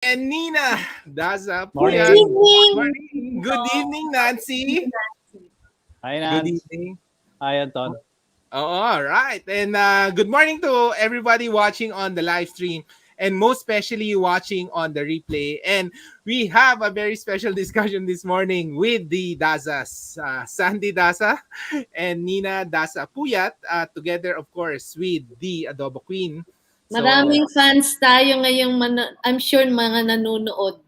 and Nina Daza Morning. Puyat. Evening. Morning. Good evening, Nancy. Hi, Good Nance. evening. Hi, Anton. Oh, all right. And good morning to everybody watching on the live stream and most especially watching on the replay. And we have a very special discussion this morning with the Dazas, Sandy Daza and Nina Daza Puyat, together, of course, with the Adobo Queen. So, Maraming fans tayo ngayong I'm sure mga nanonood.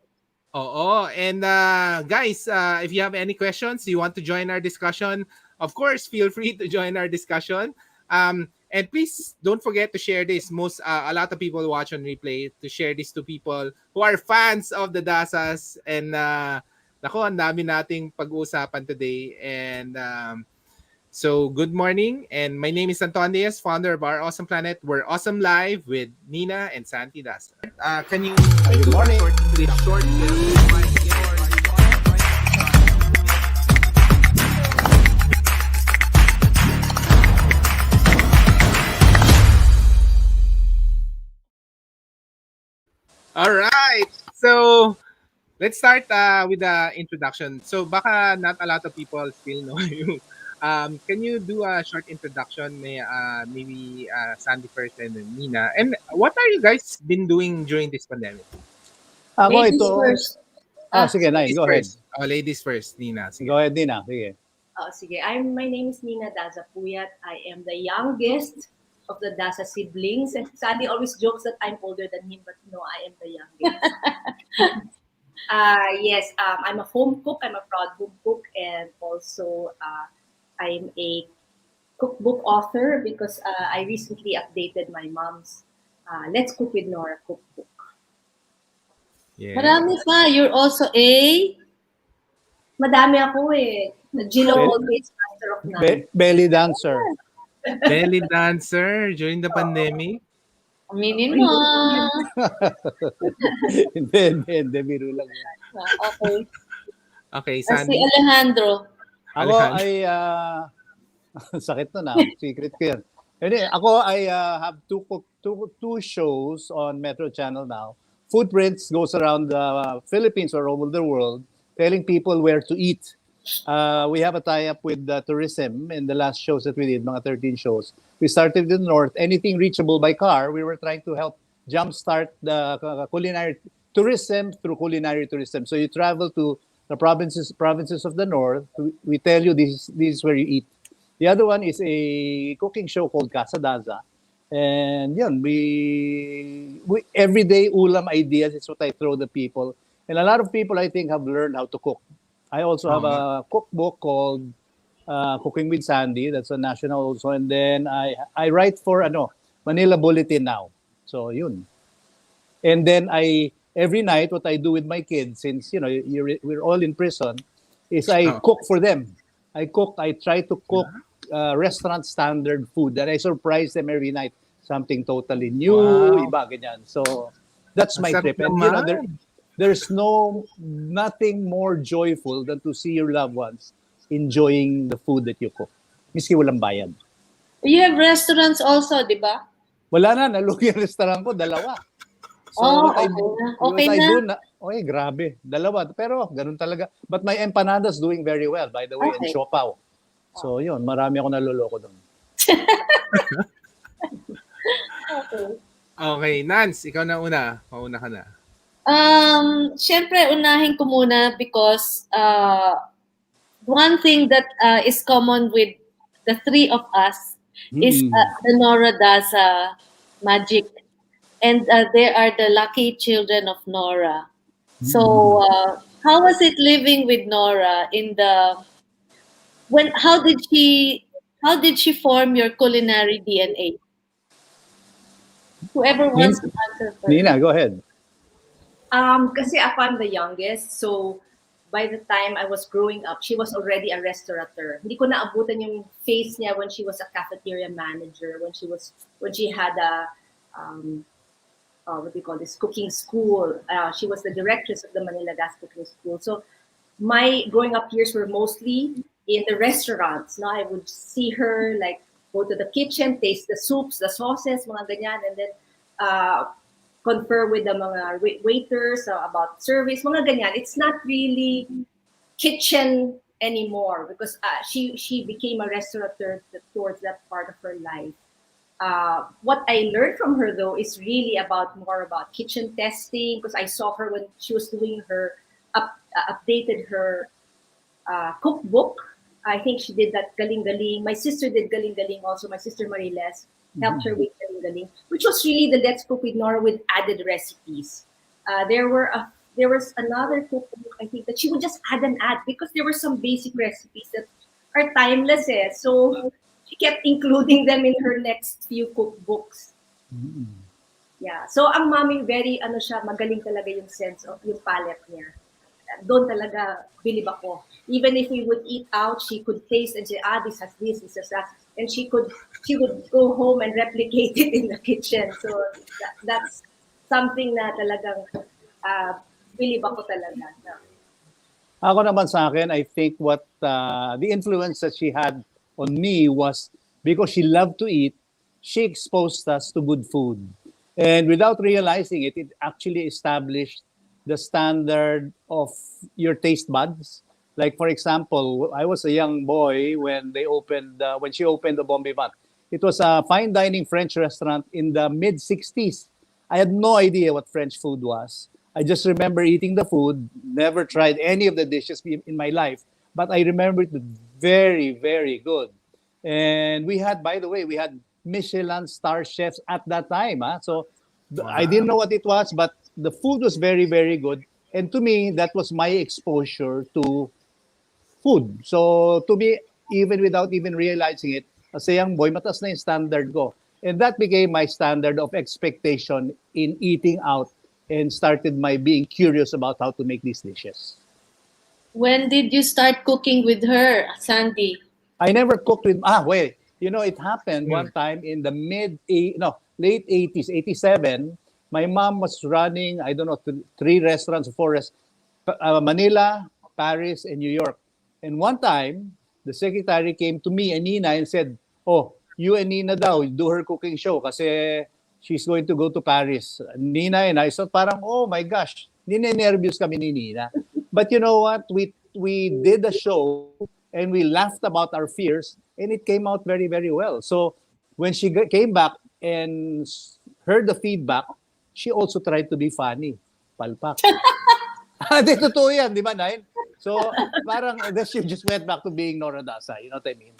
and guys, if you have any questions, you want to join our discussion, of course, feel free to join our discussion. And please don't forget to share this. A lot of people watch on replay to share this to people who are fans of the Dasas. And nako, ang dami nating pag-uusapan today. And so good morning. And my name is Anton Diaz, founder of Our Awesome Planet. We're awesome live with Nina and Santi Daza. Can you Good morning. short All right. So let's start with the introduction. So baka not a lot of people still know you. Can you do a short introduction? Maybe Sandy first and then Nina. And what are you guys been doing during this pandemic? Ako Ladies ito. first. Sige, Nay, Ladies go ahead. first. Oh, ladies first, Nina. Sige. Go ahead, Nina. Sige. Sige. My name is Nina Daza Puyat. I am the youngest of the Dasa siblings. And Sandy always jokes that I'm older than him, but no, I am the youngest. Yes, I'm a home cook. I'm a proud home cook. And also, I'm a cookbook author because I recently updated my mom's Let's Cook with Nora cookbook. Yeah. Marami pa. You're also a... Madami ako eh. Gino always master of none. Belly dancer. Belly dancer during the pandemic. Aminin mo. Hindi, biro lang. Okay. Okay, Si Sandy. Alejandro. Ako ay, sakit na, secret ko yan. Hindi, ako I have two shows on Metro Channel now. Foodprints goes around the Philippines or over the world, telling people where to eat. We have a tie-up with tourism in the last shows that we did, mga 13 shows. We started in the north. Anything reachable by car, we were trying to help jumpstart the culinary tourism through culinary tourism. So you travel to the provinces of the north. We tell you this is where you eat. The other one is a cooking show called Casa Daza. And yun, we everyday ulam ideas is what I throw the people. And a lot of people, I think, have learned how to cook. I also have a cookbook called Cooking with Sandy. That's a national also. And then I write for Manila Bulletin now. So yun. And then every night, what I do with my kids, since we're all in prison, is I cook for them. I try to cook restaurant standard food, and I surprise them every night. Something totally new, iba ganyan. So that's my trip. And there's nothing more joyful than to see your loved ones enjoying the food that you cook. Miski walang bayad. You have restaurants also, di ba? Wala na, nalugi ang restaurant ko, dalawa. So okay na. Okay, grabe. Dalawa. Pero ganun talaga. But my empanadas doing very well, by the way, in Siopaw. So yun, marami ako naloloko doon. Okay, Nance, ikaw na una. Mauna ka na. Syempre, unahin ko muna because one thing that is common with the three of us is the Nora Daza magic. And they are the lucky children of Nora. So, how was it living with Nora how did she form your culinary DNA? Whoever wants to answer first. Nina, go ahead. Kasi ako I'm the youngest, so by the time I was growing up, she was already a restaurateur. Hindi ko naabutan yung phase niya when she was a cafeteria manager, when she had a what do you call this, cooking school. She was the directress of the Manila Gas Cooking School. So my growing up years were mostly in the restaurants. No, I would see her like go to the kitchen, taste the soups, the sauces, mga ganyan, and then confer with the mga waiters about service, mga ganyan. It's not really kitchen anymore because she became a restaurateur towards that part of her life. What I learned from her though is really more about kitchen testing, because I saw her when she was doing her updated her cookbook. I think she did that Galing Galing. My sister did Galing Galing also. My sister Mariles helped her with Galing Galing, which was really the Let's Cook with Nora with added recipes. There was another cookbook, I think, that she would just add and add because there were some basic recipes that are timeless. So she kept including them in her next few cookbooks. Yeah. So ang mami very magaling talaga yung sense of yung palette niya. Doon talaga bilib ako. Even if we would eat out, she could taste and say, this has this has that. And she would go home and replicate it in the kitchen. So that's something na talagang bilib ako talaga. Ako naman sa akin, I think what the influence that she had on me was because she loved to eat, she exposed us to good food. And without realizing it, it actually established the standard of your taste buds. Like, for example, I was a young boy when she opened the Vivant. It was a fine dining French restaurant in the mid-60s. I had no idea what French food was. I just remember eating the food, never tried any of the dishes in my life, but I remember it very, very good. And by the way, we had Michelin star chefs at that time. So I didn't know what it was, but the food was very, very good. And to me, that was my exposure to food. So to me, even without even realizing it, as a young boy, mataas na yung standard ko. And that became my standard of expectation in eating out and started my being curious about how to make these dishes. When did you start cooking with her, Sandy? I never cooked with, it happened one time in the late 80s, 87. My mom was running, I don't know, 3 restaurants or 4 restaurants, Manila, Paris, and New York. And one time, the secretary came to me and Nina and said, you and Nina daw, do her cooking show kasi she's going to go to Paris. Nina and I thought parang, oh my gosh, ninenervyos kami ni Nina. But you know what? We did the show and we laughed about our fears and it came out very, very well. So when she came back and heard the feedback, she also tried to be funny. Palpak. Hindi, totoo yan, di ba, Nain? So, parang, then she just went back to being Nora Daza. You know what I mean?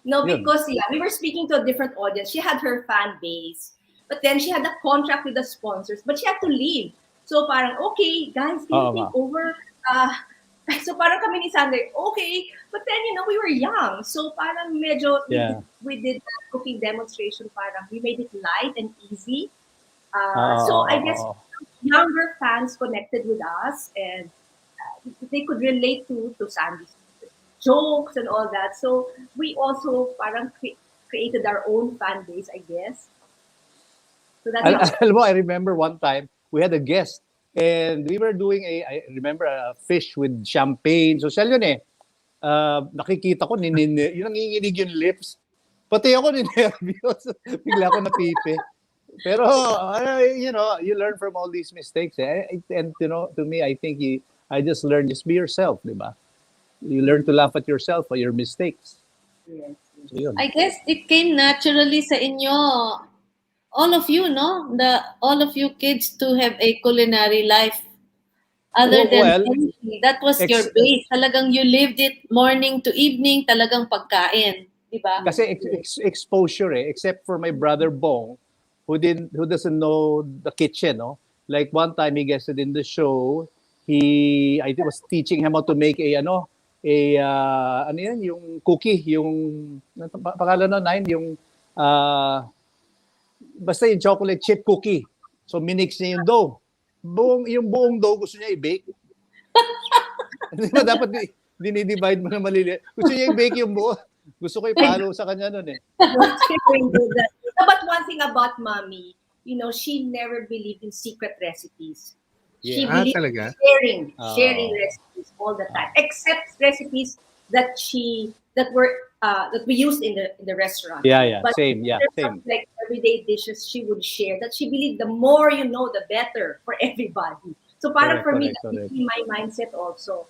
No, because we were speaking to a different audience. She had her fan base, but then she had a contract with the sponsors, but she had to leave. So parang, okay, guys, can you take over? So parang kami ni Sander, okay. But then, we were young. So parang medyo, we did the cooking demonstration, parang we made it light and easy. So I guess younger fans connected with us and they could relate to Sandy's jokes and all that. So we also parang created our own fan base, I guess. So that's I remember one time we had a guest and we were doing I remember a fish with champagne. So siya yun nakikita ko, yung nanginginig yung lips. Pati ako ninervyos. Bigla ako napipi. Pero, you learn from all these mistakes. And, to me, I think I just learned, just be yourself, di ba? You learn to laugh at yourself or your mistakes. Yes. So, yun. I guess it came naturally sa inyo, all of you, no? All of you kids to have a culinary life. Other than anything, that was your base. Talagang you lived it morning to evening, talagang pagkain. Di ba? Kasi exposure except for my brother Bong, who doesn't know the kitchen, no? Like one time he guested in the show, I was teaching him how to make yung cookie, yung pangalan na Nine, yung basta yung chocolate chip cookie. So minix niya yung dough. Yung buong dough gusto niya i-bake. Di ba dapat dinidivide mo na maliliit? Gusto niya i-bake yung buo. Gusto ko i-follow sa kanya nun But one thing about mommy, she never believed in secret recipes. She believed in sharing recipes all the time, except recipes that were that we used in the restaurant. Yeah. But Same. Yeah. there's Same. some like everyday dishes she would share that she believed the more you know, the better for everybody. So para for me, that became my mindset also.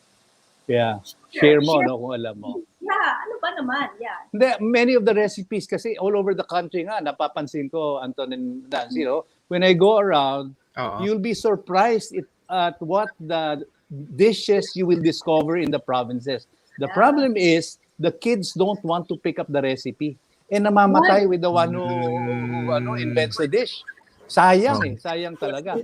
Yeah. Share mo, no, kung alam mo. Yeah, ano ba naman? Yeah. Many of the recipes kasi all over the country nga, napapansin ko, Anton and Nancy, when I go around, you'll be surprised at what the dishes you will discover in the provinces. The problem is, the kids don't want to pick up the recipe. And namamatay with the one who invents the dish. Sayang sayang talaga.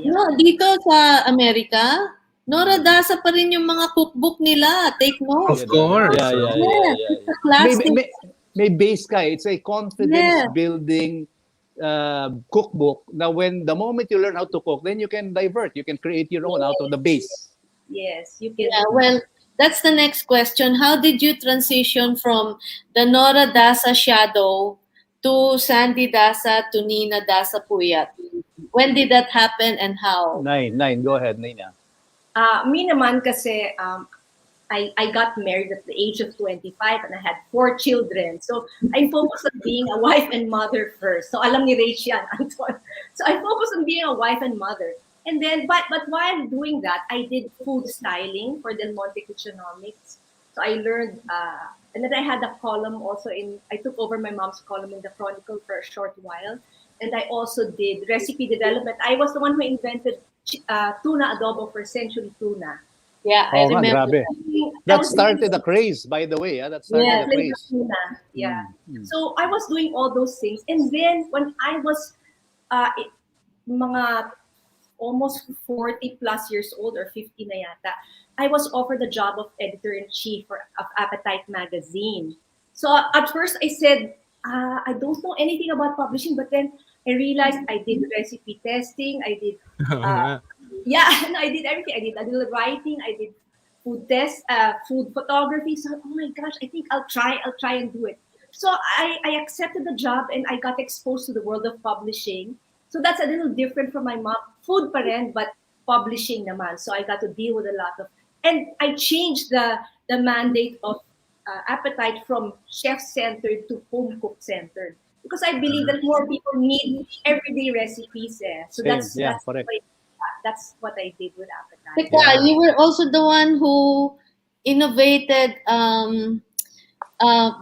No, dito sa Amerika, Nora Daza pa rin yung mga cookbook nila. Take note. Of course. Yeah. May base ka. It's a confidence-building cookbook. Now, the moment you learn how to cook, then you can divert. You can create your own out of the base. Yes, you can. Yeah, well, that's the next question. How did you transition from the Nora Daza shadow to Sandy Daza to Nina Daza Puyat? When did that happen and how? Nine. Go ahead, Nina. Me naman kasi, I got married at the age of 25 and I had 4 children. So I focused on being a wife and mother first. So alam ni Rach yan, Anton. So I focused on being a wife and mother. And then, but while doing that, I did food styling for the Monte Kitchenomics. So I learned, and then I had a column also I took over my mom's column in the Chronicle for a short while. And I also did recipe development. I was the one who invented tuna adobo for Century Tuna. Yeah, I remember. Grabe. That started the craze, by the way. That started the craze. Tuna. Yeah. So I was doing all those things. And then when I was mga almost 40 plus years old or 50 na yata, I was offered the job of editor-in-chief of Appetite magazine. So at first I said, I don't know anything about publishing, but then I realized I did recipe testing, I did, I did everything. I did writing, I did food test, food photography. So, oh my gosh, I think I'll try and do it. So I accepted the job and I got exposed to the world of publishing. So that's a little different from my mom. Food pa rin, but publishing naman. So I got to deal with a lot of, and I changed the mandate of Appetite from chef-centered to home-cook-centered. Because I believe that more people need everyday recipes. So that's what I did with Appetite. Teka, you were also the one who innovated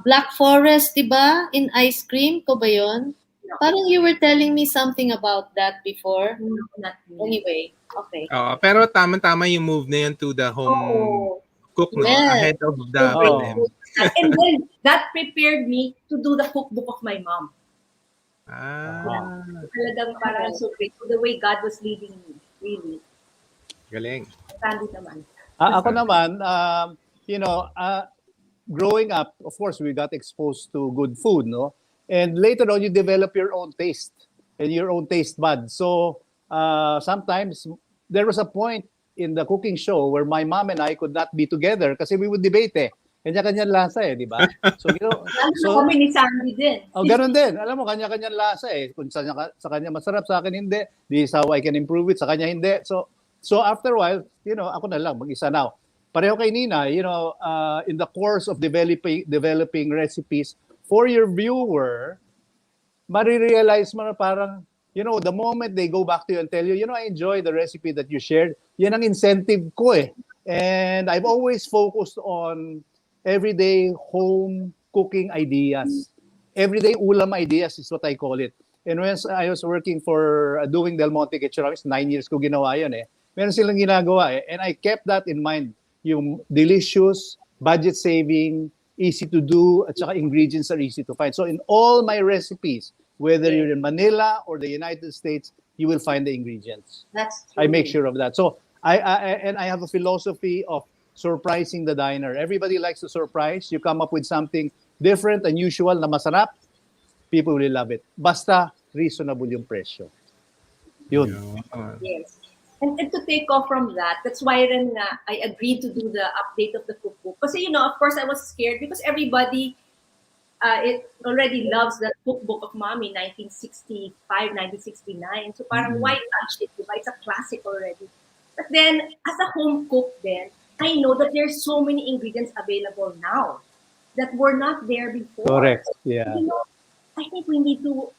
Black Forest, diba? In ice cream, ko ba yun? No. Parang you were telling me something about that before. No, not me. Anyway, okay. Pero tama-tama yung move na yun to the home cook, no? Ahead of the pandemic. And then that prepared me to do the cookbook of my mom. Talagang parang so great. The way God was leading me, really. Galing. Sandy naman. Ako naman, growing up, of course, we got exposed to good food, no? And later on, you develop your own taste and your own taste buds. So sometimes there was a point in the cooking show where my mom and I could not be together kasi we would debate Kanya-kanyang lasa di ba? So, kami ni Sandy din. Ganun din. Alam mo, kanya-kanyang lasa Kung sa kanya masarap, sa akin hindi. This is how I can improve it. Sa kanya hindi. So after a while, ako na lang, mag-isa now. Pareho kay Nina, in the course of developing recipes for your viewer, marirealize mo na parang, the moment they go back to you and tell you, I enjoy the recipe that you shared, yan ang incentive ko And I've always focused on everyday home cooking ideas. Everyday ulam ideas is what I call it. And when I was working for doing Del Monte Kitchenomics, 9 years ko ginawa yun Meron silang ginagawa And I kept that in mind. Yung delicious, budget saving, easy to do, at saka ingredients are easy to find. So in all my recipes, whether you're in Manila or the United States, you will find the ingredients. That's true. I make sure of that. So I have a philosophy of surprising the diner. Everybody likes to surprise. You come up with something different, unusual, na masarap, people will love it. Basta reasonable yung presyo. Yun. Yes. And to take off from that, that's why then I agreed to do the update of the cookbook. Kasi, of course, I was scared because everybody it already loves the cookbook of Mommy, 1965, 1969. So parang why touch it? Diba? It's a classic already. But then, as a home cook then, I know that there's so many ingredients available now. that were not there before. Correct. Yeah. You know, I think we need to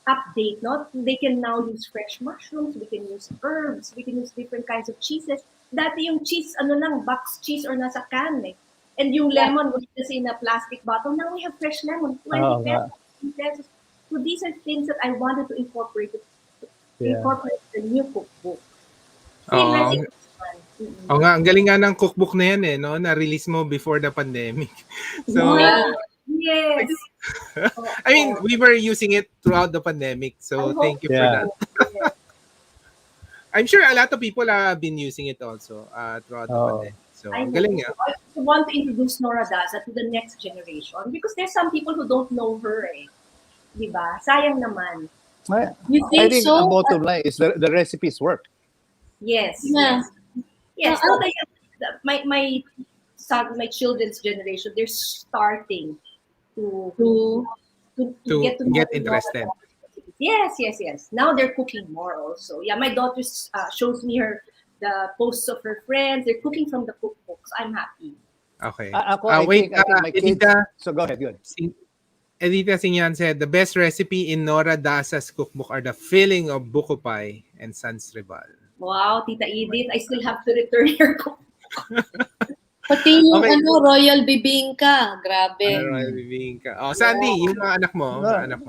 update, no? They can now use fresh mushrooms, we can use herbs, we can use different kinds of cheeses. Dati yung cheese, ano lang, box cheese or nasa can eh. And yung lemon was just in a plastic bottle. Now we have fresh lemon, 20 pesos, 10 pesos. So these are things that I wanted to incorporate the new cookbook. Same recipe. Oo nga, ang galing nga ng cookbook na yan eh, no? Na-release mo before the pandemic. So, Yes. I mean, we were using it throughout the pandemic. So, thank you for that. I'm sure a lot of people have been using it also throughout the pandemic. So, ang galing nga. I want to introduce Nora Daza to the next generation because there's some people who don't know her eh. Diba? Sayang naman. You think I think so? the bottom line is the recipes work. Yes. Yeah. Yes. So my son, my children's generation, they're starting to get interested. Yes. Now they're cooking more also. Yeah, my daughter shows me the posts of her friends. They're cooking from the cookbooks. I'm happy. Okay. I think my kids. So go ahead. Good. Edita Sinyan said, the best recipe in Nora Daza's cookbook are the filling of buko pie and sans rival. Wow, Tita Edith, I still have to return your cookbook. Pati yung royal bibingka. Grabe. Royal bibingka. Oh, Sandy, yung mga anak mo.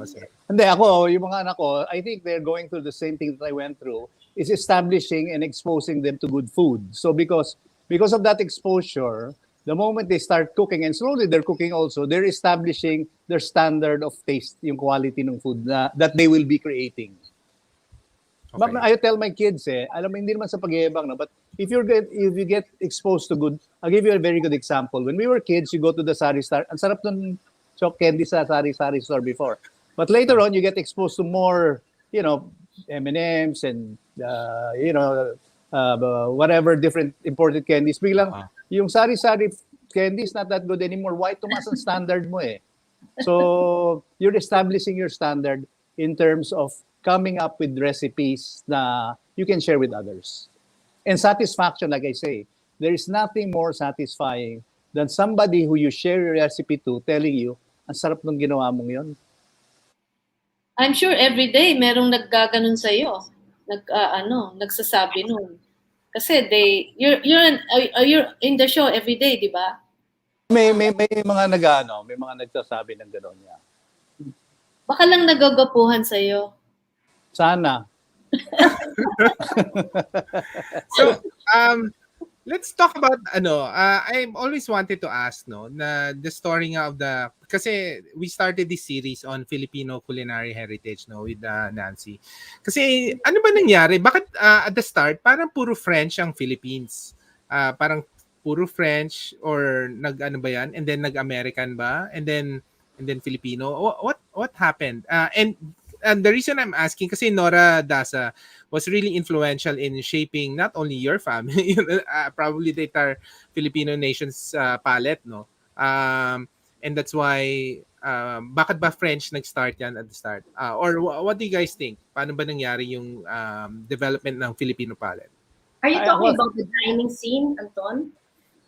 Sir. Hindi, yung mga anak ko, I think they're going through the same thing that I went through, is establishing and exposing them to good food. So because of that exposure, the moment they start cooking, and slowly they're cooking also, they're establishing their standard of taste, yung quality ng food that they will be creating. Okay. I tell my kids, alam mo, hindi naman sa pag-iibang, no? But if you get exposed to good, I'll give you a very good example. When we were kids, you go to the Sari Star, ang sarap nun choc candy sa Sari Store before. But later on, you get exposed to more, M&Ms and, whatever different imported candies. Biglang, yung Sari candy is not that good anymore. Why tumaas ang standard mo eh? So, you're establishing your standard in terms of coming up with recipes na you can share with others. And satisfaction, like I say, there is nothing more satisfying than somebody who you share your recipe to telling you, ang sarap ng ginawa mong yon. I'm sure every day merong naggaganon sa iyo. Nagsasabi nun. Kasi you're in the show every day, di ba? May mga may mga nagsasabi ng gano'n niya. Baka lang nagagapuhan sa iyo. Sana. So, let's talk about I've always wanted to ask na the story nga of kasi we started this series on Filipino culinary heritage with Nancy. Kasi ano ba nangyari? Bakit at the start parang puro French ang Philippines? Parang puro French or nag-ano ba yan? And then nag-American ba? And then Filipino. What happened? And the reason I'm asking, kasi Nora Daza was really influential in shaping not only your family, probably the entire Filipino nation's palette, no? And that's why, bakit ba French nag-start yan at the start? Or what do you guys think? Paano ba nangyari yung development ng Filipino palette? Are you talking about the dining scene, Anton?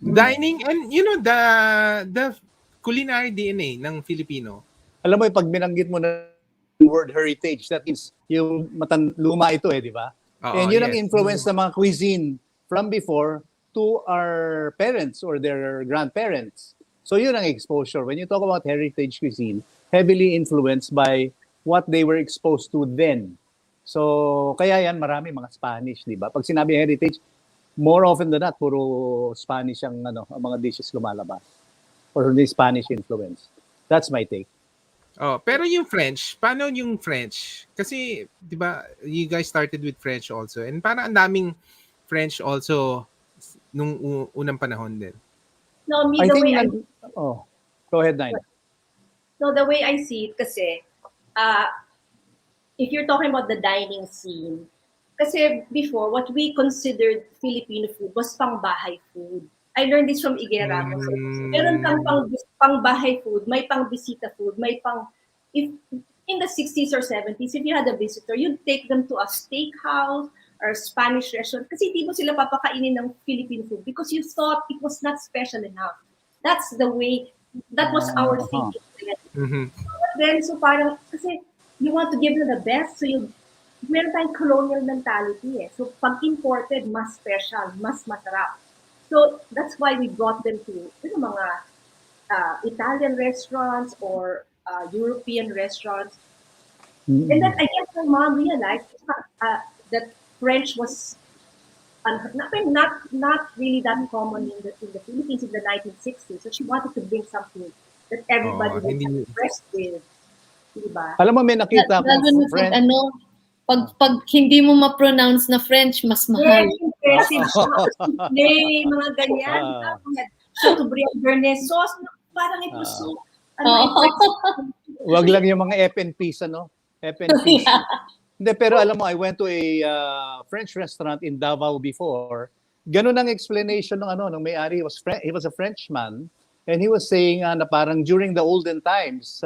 Dining and, the culinary DNA ng Filipino. Alam mo, pag binanggit mo na word heritage, that means yung luma ito di ba? And yun ang influence ng mga cuisine from before to our parents or their grandparents. So yun ang exposure. When you talk about heritage cuisine, heavily influenced by what they were exposed to then. So kaya yan, marami mga Spanish, di ba? Pag sinabi heritage, more often than not, puro Spanish ang mga dishes lumalabas. Or the Spanish influence. That's my take. Oh, pero yung French, paano yung French? Kasi, di ba, you guys started with French also. And parang ang daming French also nung unang panahon din. No, go ahead, Nina. No, the way I see it, kasi, if you're talking about the dining scene, kasi before, what we considered Filipino food was pang-bahay food. I learned this from Ige Ramos. Meron kang pang-bahay food, may pang-bisita food, may if in the 60s or 70s, if you had a visitor, you'd take them to a steakhouse or a Spanish restaurant kasi hindi mo sila papakainin ng Filipino food because you thought it was not special enough. That's the way That was our Uh-huh. thinking. Mhm. But then, so parang, kasi you want to give them the best, so meron tayong colonial mentality eh. So pag imported, mas special, mas masarap. So that's why we brought them to mga Italian restaurants or European restaurants. And then I guess my mom realized that French was not really that common in the Philippines in the 1960s. So she wanted to bring something that everybody was impressed with. Diba? Alam mo, may nakita Lalo na akong pag friend. pag hindi mo ma-pronounce na French, mas mahal. Very impressive siya. Mga ganyan. We had Chateaubriand Bernays sauce. Parang it was so impressive. Wag lang yung mga FNPs, ano? FNPs. Hindi, pero alam mo, I went to a French restaurant in Davao before. Ganun ang explanation ng may-ari. He was a Frenchman, and he was saying na parang during the olden times,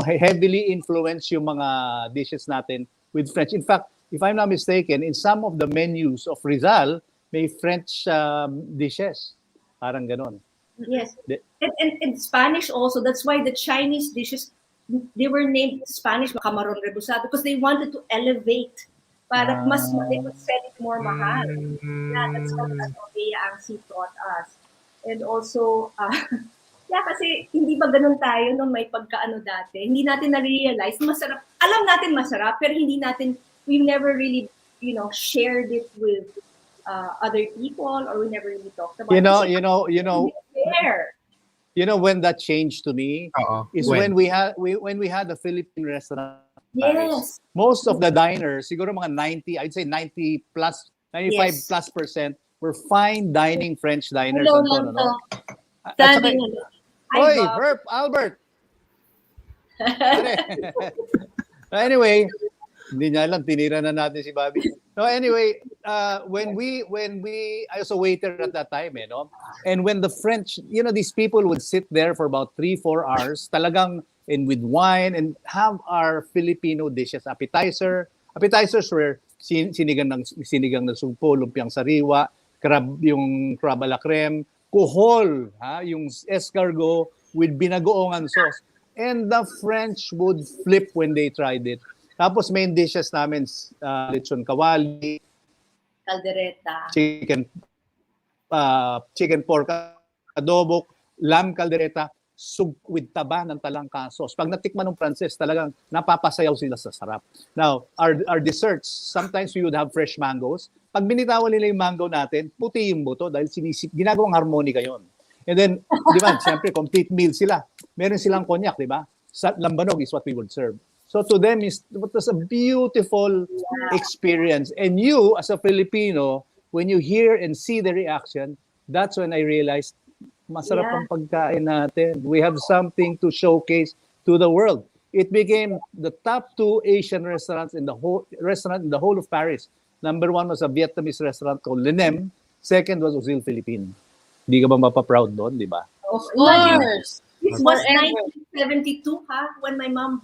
heavily influenced yung mga dishes natin with French. In fact, if I'm not mistaken, in some of the menus of Rizal, may French dishes. Parang ganun. Yes. And Spanish also. That's why the Chinese dishes, they were named Spanish Camaron Rebusado because they wanted to elevate. Para they would sell it more mahal. Yeah, that's what Ang taught us. And also, kasi hindi ba ganun tayo nung may pagkaano dati? Hindi natin na-realize masarap. Alam natin masarap, pero we never really, shared it with other people, or we never really talked about it. You know when that changed to me is when we had the Philippine restaurant. Yes. Most of the diners, siguro mga 90, I'd say 90 plus, 95 plus % were fine dining French diners. Hello, Anton. Oy, Herb, Albert. Anyway, hindi niya alam, tinira na natin si Bobby. No, anyway, when we I was a waiter at that time, and when the French, these people would sit there for about 3-4 hours, talagang, and with wine, and have our Filipino dishes. Appetizers were sinigang ng sugpo, lumpiang sariwa, yung crab a la creme, kuhol, yung escargot with binagoongan sauce. And the French would flip when they tried it. Tapos main dishes namin, lechon kawali, caldereta, chicken pork adobo, lamb caldereta, with taba ng talangka sauce. Pag natikman ng Pranses, talagang napapasayaw sila sa sarap. Now, our desserts, sometimes we would have fresh mangoes. Pag binitawan nila yung mango natin, puti yung buto dahil ginagawang harmonica yon. And then, di ba, siyempre, complete meal sila. Meron silang konyak, di ba? Lambanog is what we would serve. So to them, it was a beautiful experience. And you, as a Filipino, when you hear and see the reaction, that's when I realized, masarap ang pagkain natin. We have something to showcase to the world. It became the top 2 Asian restaurants in the whole of Paris. Number 1 was a Vietnamese restaurant called Lenem. Second was Ozil Philippine. Hindi ka ba mapaproud doon, di ba? Of course. This was 1972, when my mom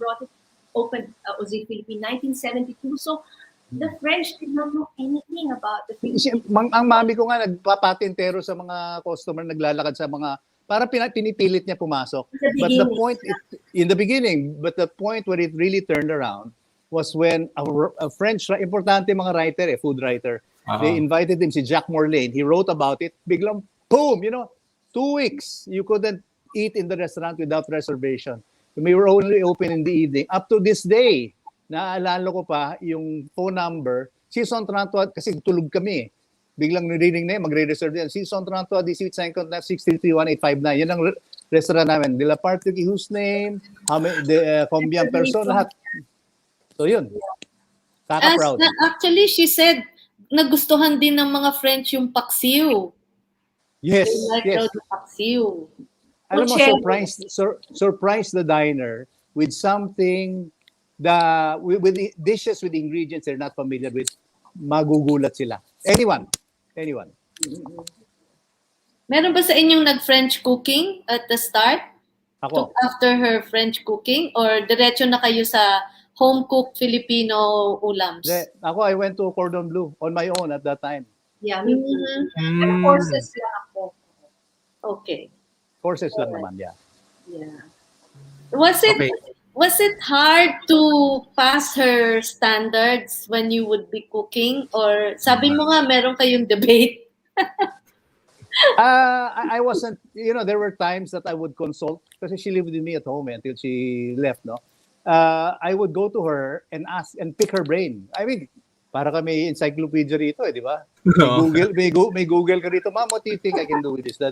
opened Ozil Philippine, 1972. So the French did not know anything about the Philippines. Ang mami ko nga nagpapatintero sa mga customer, naglalakad sa mga, para pinipilit niya pumasok. But the point, in the beginning, but the point where it really turned around was when a French, importante mga writer, food writer, they invited him, si Jacques Morlaine. He wrote about it. Biglang, boom, 2 weeks, you couldn't eat in the restaurant without reservation. We were only open in the evening. Up to this day, naaalala ko pa yung phone number, Season 33, kasi tulog kami. Biglang narinig na magre-reserve yan. Season 33, 18 633 1859. Yan ang restaurant namin. De la part whose name, combien person, lahat. So yun. Kaka-proud. Actually, she said, nagustuhan din ng mga French yung paksiw. Yes, yes. Paksiw. Alam mo, surprise the diner with something with dishes with ingredients they're not familiar with. Magugulat sila. Anyone. Meron ba sa inyong nag-French cooking at the start? Ako. After her French cooking? Or diretso na kayo sa home-cooked Filipino ulams? Ako, I went to Cordon Bleu on my own at that time. Yeah, me too. And courses lang ako. Okay. Courses lang naman, yeah. Yeah. Was it Okay. was it hard to pass her standards when you would be cooking, or sabi mo nga meron kayong debate? I wasn't, there were times that I would consult kasi she lived with me at home until she left, no? I would go to her and ask and pick her brain. I mean, para kami encyclopedia rito, di ba? May Google ka rito, Ma'am, what do you think I can do with this? Da.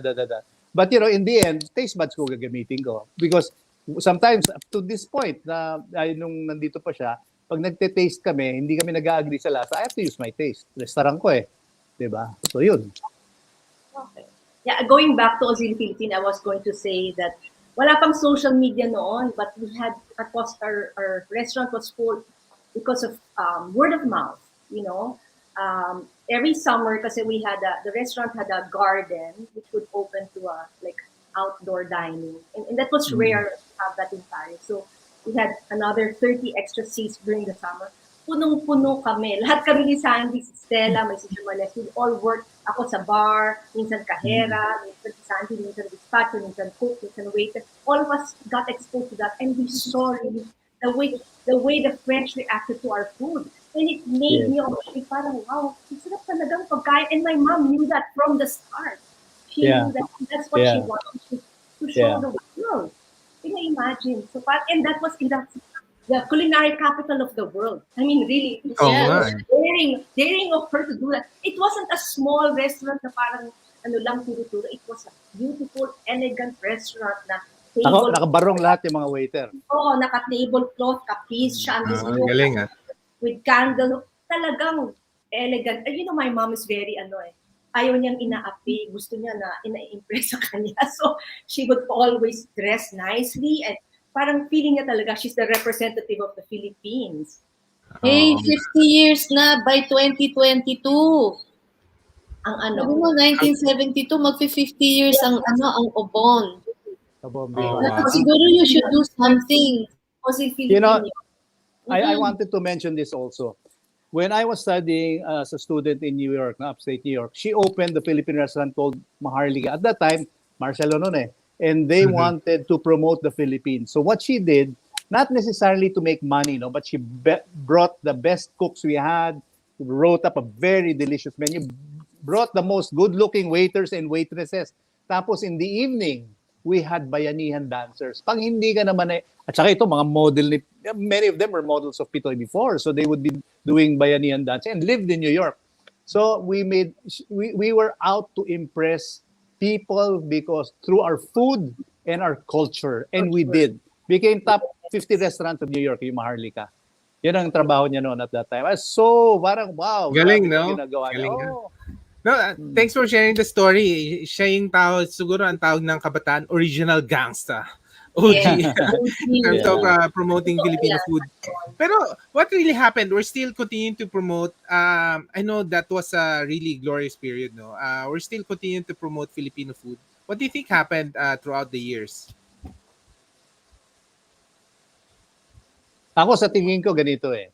But in the end, taste buds ko gagamitin ko because sometimes up to this point na nung nandito pa siya, pag nagte-taste kami, hindi kami nag-agree sa lasa, I have to use my taste. Restaurant ko eh. Di ba? So yun. Okay. Yeah, going back to Ozil Philippine, I was going to say that wala pang social media noon, but we had our restaurant was full because of word of mouth. Every summer, kasi we had the restaurant had a garden which would open to like outdoor dining, and that was rare to have that in Paris. So we had another 30 extra seats during the summer. Punong-puno kami. Lahat kami ni Sandy, si Stella, may si Jumales, we all work. Ako sa bar, minsan kahera, minsan si Sandy, minsan dispatcher, minsan cook, minsan waiter. All of us got exposed to that, and we saw really the way the French reacted to our food. And it made me actually parang, wow, sarap talagang pagkain. And my mom knew that from the start. She knew that that's what she wanted to show the world. Can you imagine? So, and that was in the culinary capital of the world. I mean, really, it was daring of her to do that. It wasn't a small restaurant na parang lang turo-turo. It was a beautiful, elegant restaurant na table. Nakabarong lahat yung mga waiter. Oo, naka-tablecloth, kapis, chandelier. Galing with candle, talagang elegant. My mom is very ayaw niyang inaapi, gusto niya na ina-impress sa kanya. So she would always dress nicely and parang feeling niya talaga she's the representative of the Philippines. Hey, 50 years na by 2022. Ang Sabi mo, 1972, mag-50 years ang Obon. Siguro you should do something. I wanted to mention this also. When I was studying as a student in New York, upstate New York, she opened the Philippine restaurant called Maharlika. At that time, Marcelo noon eh. And they wanted to promote the Philippines. So what she did, not necessarily to make money, but she brought the best cooks we had, wrote up a very delicious menu, brought the most good-looking waiters and waitresses. Tapos in the evening, we had bayanihan dancers. Pag hindi ka naman at saka ito, mga model, many of them were models of Pitoy before, so they would be doing bayanihan dance and lived in New York. So we were out to impress people because through our food and our culture, and we did. Became top 50 restaurant of New York, yung Maharlika. Yun ang trabaho niya noon at that time. So, parang wow. Galing, no? Galing. No, thanks for sharing the story. Siya yung tawag, siguro ang tawag ng kabataan, original gangsta. OG. In terms of promoting Filipino food. Pero what really happened? We're still continuing to promote. I know that was a really glorious period. No, we're still continuing to promote Filipino food. What do you think happened throughout the years? Ako sa tingin ko ganito eh.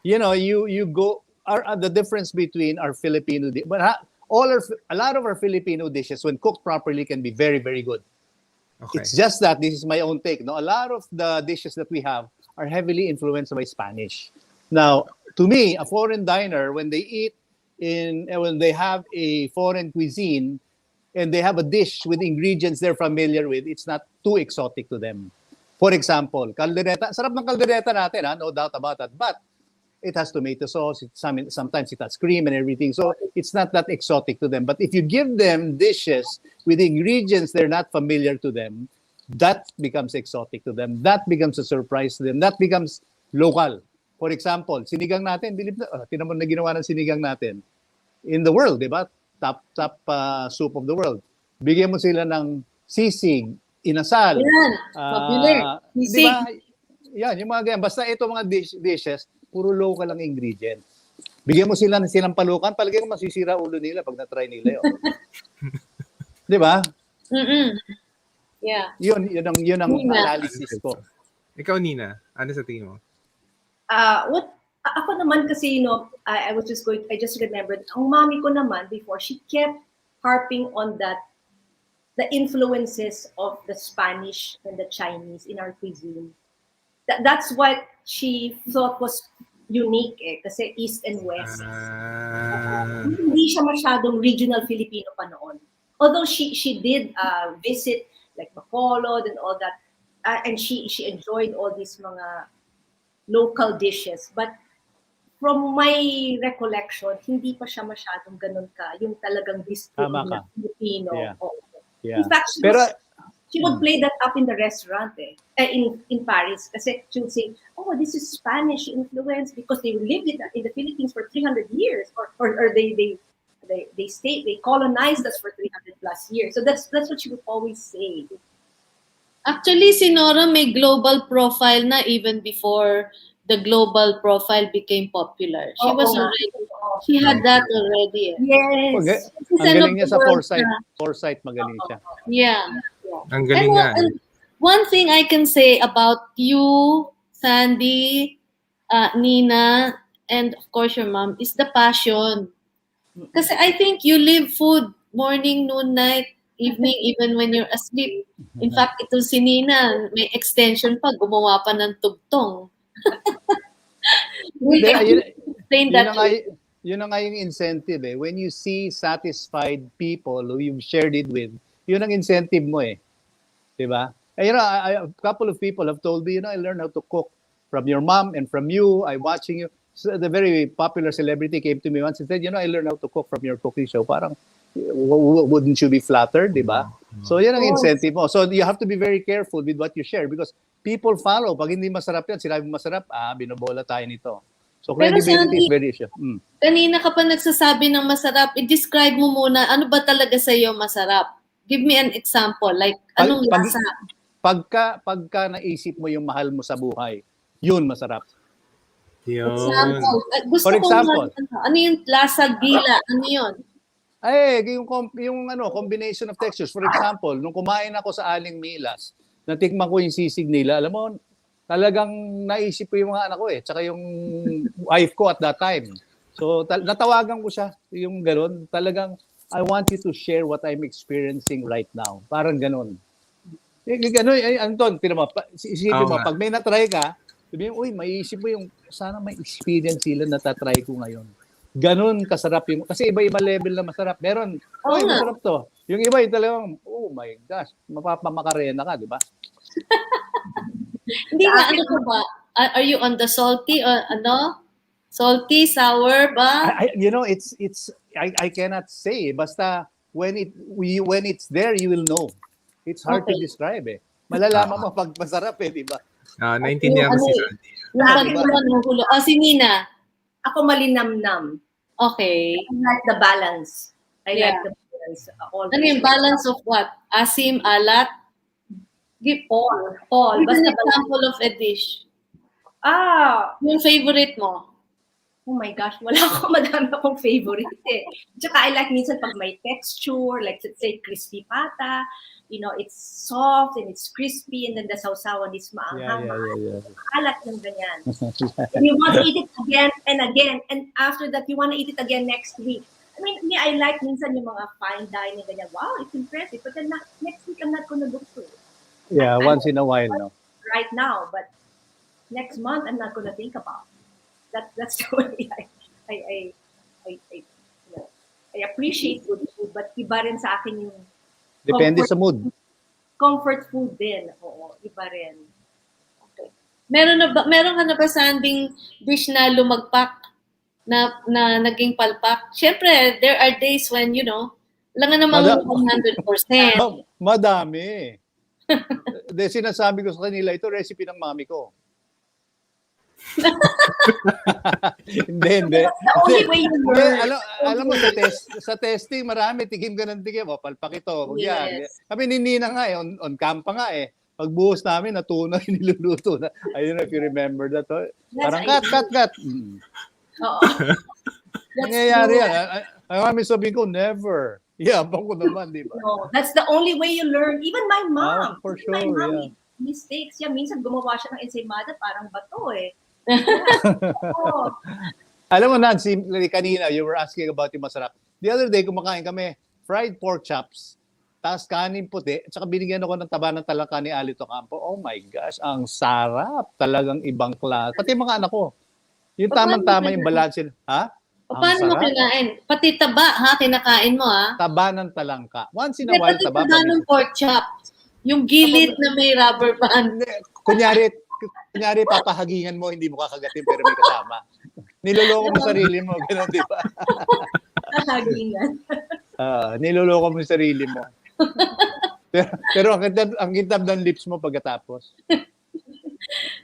You go. The difference between our Filipino, but a lot of our Filipino dishes, when cooked properly, can be very, very good. Okay. It's just that this is my own take. No, a lot of the dishes that we have are heavily influenced by Spanish. Now, to me, a foreign diner, when they have a foreign cuisine and they have a dish with ingredients they're familiar with, it's not too exotic to them. For example, caldereta. Sarap ng caldereta natin, no doubt about that. But it has tomato sauce. Sometimes it has cream and everything. So it's not that exotic to them. But if you give them dishes with ingredients they're not familiar to them, that becomes exotic to them. That becomes a surprise to them. That becomes local. For example, sinigang natin, tinan mo na ginawa ng sinigang natin. In the world, di ba? Top soup of the world. Bigyan mo sila ng sisig, inasal. Yan, popular. Sisig. Diba? Yan, yung mga ganyan. Basta ito mga dishes, puro local ang ingredients. Bigyan mo sila ng sinampalukan, palagay ko masisira ulo nila pag na-try nila yun. Di ba? Yeah. Yun ang analysis ko. Ikaw, Nina, ano sa tingin mo? Ako naman kasi, I just remembered, ang mommy ko naman before, she kept harping on that the influences of the Spanish and the Chinese in our cuisine. That's what she thought was unique kasi East and West. Hindi siya masyadong regional Filipino pa noon. Although she did visit like Bacolod and all that, and she enjoyed all these mga local dishes. But from my recollection, hindi pa siya masyadong ganun ka, yung talagang district na Filipino. Yeah. Yeah. In fact, she would play that up in the restaurant in Paris. Kasi she would say, oh, this is Spanish influence because they lived in the Philippines for 300 years, or they colonized us for 300 plus years. So that's what she would always say. Actually, si Nora may global profile na even before the global profile became popular. She had that already. Yes. Ang galing niya sa foresight, magaling siya. Yeah. Ang galing nga. And one thing I can say about you, Sandy, Nina, and of course your mom, is the passion. Kasi I think you live food morning, noon, night, evening, even when you're asleep. In fact, ito si Nina, may extension pa, gumawa pa ng tugtong. Yun na nga yung incentive eh. When you see satisfied people who you've shared it with, yun ang incentive mo eh. Diba? And, a couple of people have told me, I learned how to cook from your mom and from you. I'm watching you. So the very popular celebrity came to me once and said, I learned how to cook from your cooking show. Parang, wouldn't you be flattered, diba? So yan ang incentive mo. So you have to be very careful with what you share because people follow. Pag hindi masarap yan, sinabi masarap, binobola tayo nito. So credibility is very issue. Kanina ka pa nagsasabi ng masarap, i-describe mo muna, ano ba talaga sa iyo masarap? Give me an example, like anong lasa? Pagka naisip mo yung mahal mo sa buhay, yun masarap. Example. Gusto For example, ano yung lasa gila? Ano yun? Yung combination of textures. For example, nung kumain ako sa Aling Milas, natikman ko yung sisig nila, alam mo, talagang naisip ko yung mga anak ko tsaka yung wife ko at that time. So, natawagan ko siya, yung gano'n. Talagang, I want you to share what I'm experiencing right now. Parang gano'n. Anton, isipin mo, pag may natry ka, sabihin, maiisip mo yung, sana may experience sila na tatry ko ngayon. Ganon kasarap yung, kasi iba-iba level na masarap. Meron, masarap to. Yung iba, yung talagang, oh my gosh, mapapamakarena ka, di ba? Hindi nga, ano ka ba? Are you on the salty or salty, sour ba? I cannot say. Basta, when it's there, you will know. It's hard to describe Malalaman mo pag masarap di ba? Naintindihan mo si Sandy. Hulo. Si Nina. Ako malinamnam. Okay. I like the balance. I like the balance. Ano yung balance of what? Asim, alat? Give all. Give an example of a dish. Yung favorite mo? Oh my gosh, madami akong favorite Tsaka I like minsan pag may texture, like let's say crispy pata, it's soft and it's crispy and then the sausawan is maanghang. Alat ng ganyan. And you want to eat it again and again and after that you want to eat it again next week. I mean, I like minsan yung mga fine dining ganyan. Wow, it's impressive. But then next week I'm not gonna look for it. Yeah, once in a while, no. Right now, but next month I'm not gonna think about it. That's the way I appreciate good food, but iba rin sa akin yung depende sa mood. Comfort food din. Oo, iba rin. Okay. Meron ka na ba sanding dish na lumagpak na naging palpak? Syempre, there are days when, lang namang 100%. Madami. Sinasabi ko sa kanila, ito recipe ng mami ko. Hindi. Alam mo, sa testing, marami, tigim ka ng tigim. Palpak ito. Yes. Kami ni Nina nga on cam pa nga Pagbuhos namin, natuna, niluluto na. I don't know if you remember that. Parang cut. Oo. Nangyayari yan. Ang mami sabihin ko, never. Yabang ko naman, di ba? No, that's the only way you learn. Even my mom. For sure, my mom mistakes. Minsan gumawa siya ng ensaymada, parang bato Alam mo, Nancy, kanina, you were asking about yung masarap. The other day, kumakain kami, fried pork chops Tapos kanin puti, at saka binigyan ako ng taba ng talangka ni Alito Campo. Oh my gosh, ang sarap. Talagang ibang klase. Pati mga anak ko. Yung Paano mo tamang-tama yung kinain? balansin. Ha? Ang Paano mo sarap. kinain? Pati taba, ha? Kinakain mo, ha? Taba ng talangka. Once in a Hindi, while, pati taba. taba ng pork chop. Yung gilid na may rubber band. Kunyari, papahagingan mo, hindi mo kakagatin pero may kasama. Niloloko mo sarili mo. Ganun, di ba? Hagingan. Niloloko mo sarili mo. Pero ang kitab ng lips mo pagkatapos.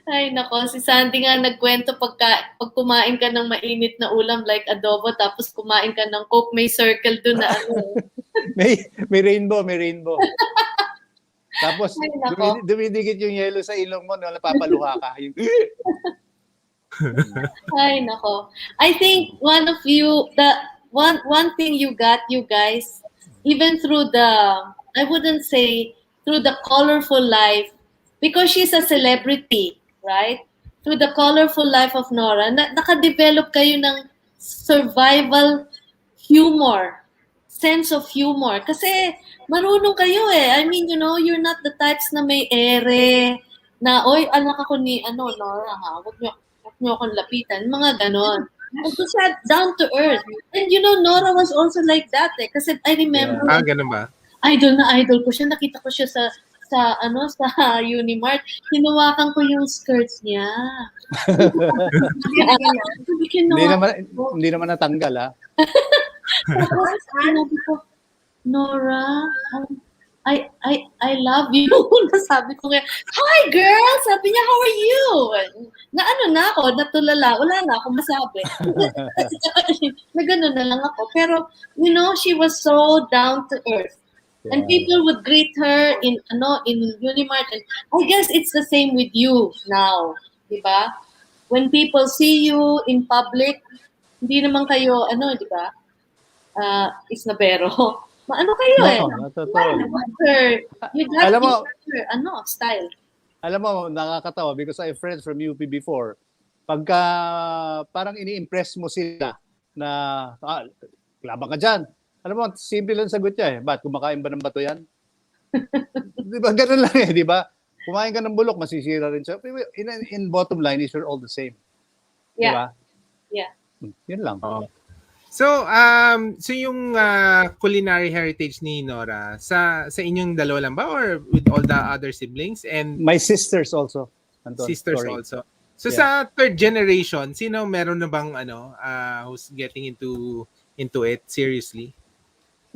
Ay, nako. Si Sandy nga nagkwento pag kumain ka ng mainit na ulam like adobo, tapos kumain ka ng Coke, may circle doon na ano. may rainbow. Tapos, Ay, nako. dumidikit yung yelo sa ilong mo, no, napapaluha ka. Yung... Ay, nako. I think one of you, one thing you got, you guys, even through I wouldn't say through the colorful life, because she's a celebrity, right? Through the colorful life of Nora, nakadevelop kayo ng survival humor, sense of humor. Kasi marunong kayo eh. I mean, you're not the types na may ere, na, oy, anak ako ni, Nora, ha? Huwag niyo akong lapitan. Mga ganon. And she said, down to earth. And Nora was also like that eh. Kasi I remember, Ganun ba? idol ko siya. Nakita ko siya sa Unimart. Hinawakan ko yung skirts niya. Hindi naman natanggal, ha? Tapos, sinabi ko, Nora, I love you. Sabi ko nga, hi girl! Sabi niya, how are you? Na ako, natulala. Wala na akong masabi. Na gano'n na lang ako. Pero, she was so down to earth. Yeah. And people would greet her in Unimart. And I guess it's the same with you now. Diba? When people see you in public, hindi naman kayo, diba? Isnabero. Ano kayo eh? You got style. Alam mo, nakakatawa because I have friends from UP before. Pagka parang ini-impress mo sila na, laban ka dyan. Alam mo, simple lang sagot niya eh. Ba't? Kumakain ba ng bato yan? Di ba? Ganun lang eh, di ba? Kumain ka ng bulok, masisira rin siya. In bottom line is you're all the same. Yeah. Di ba? Yeah. Yun lang. So yung culinary heritage ni Nora, sa inyong dalawa lang ba or with all the other siblings? And my sisters also. Anton, sisters sorry. also. So sa third generation, sino meron na bang who's getting into it seriously?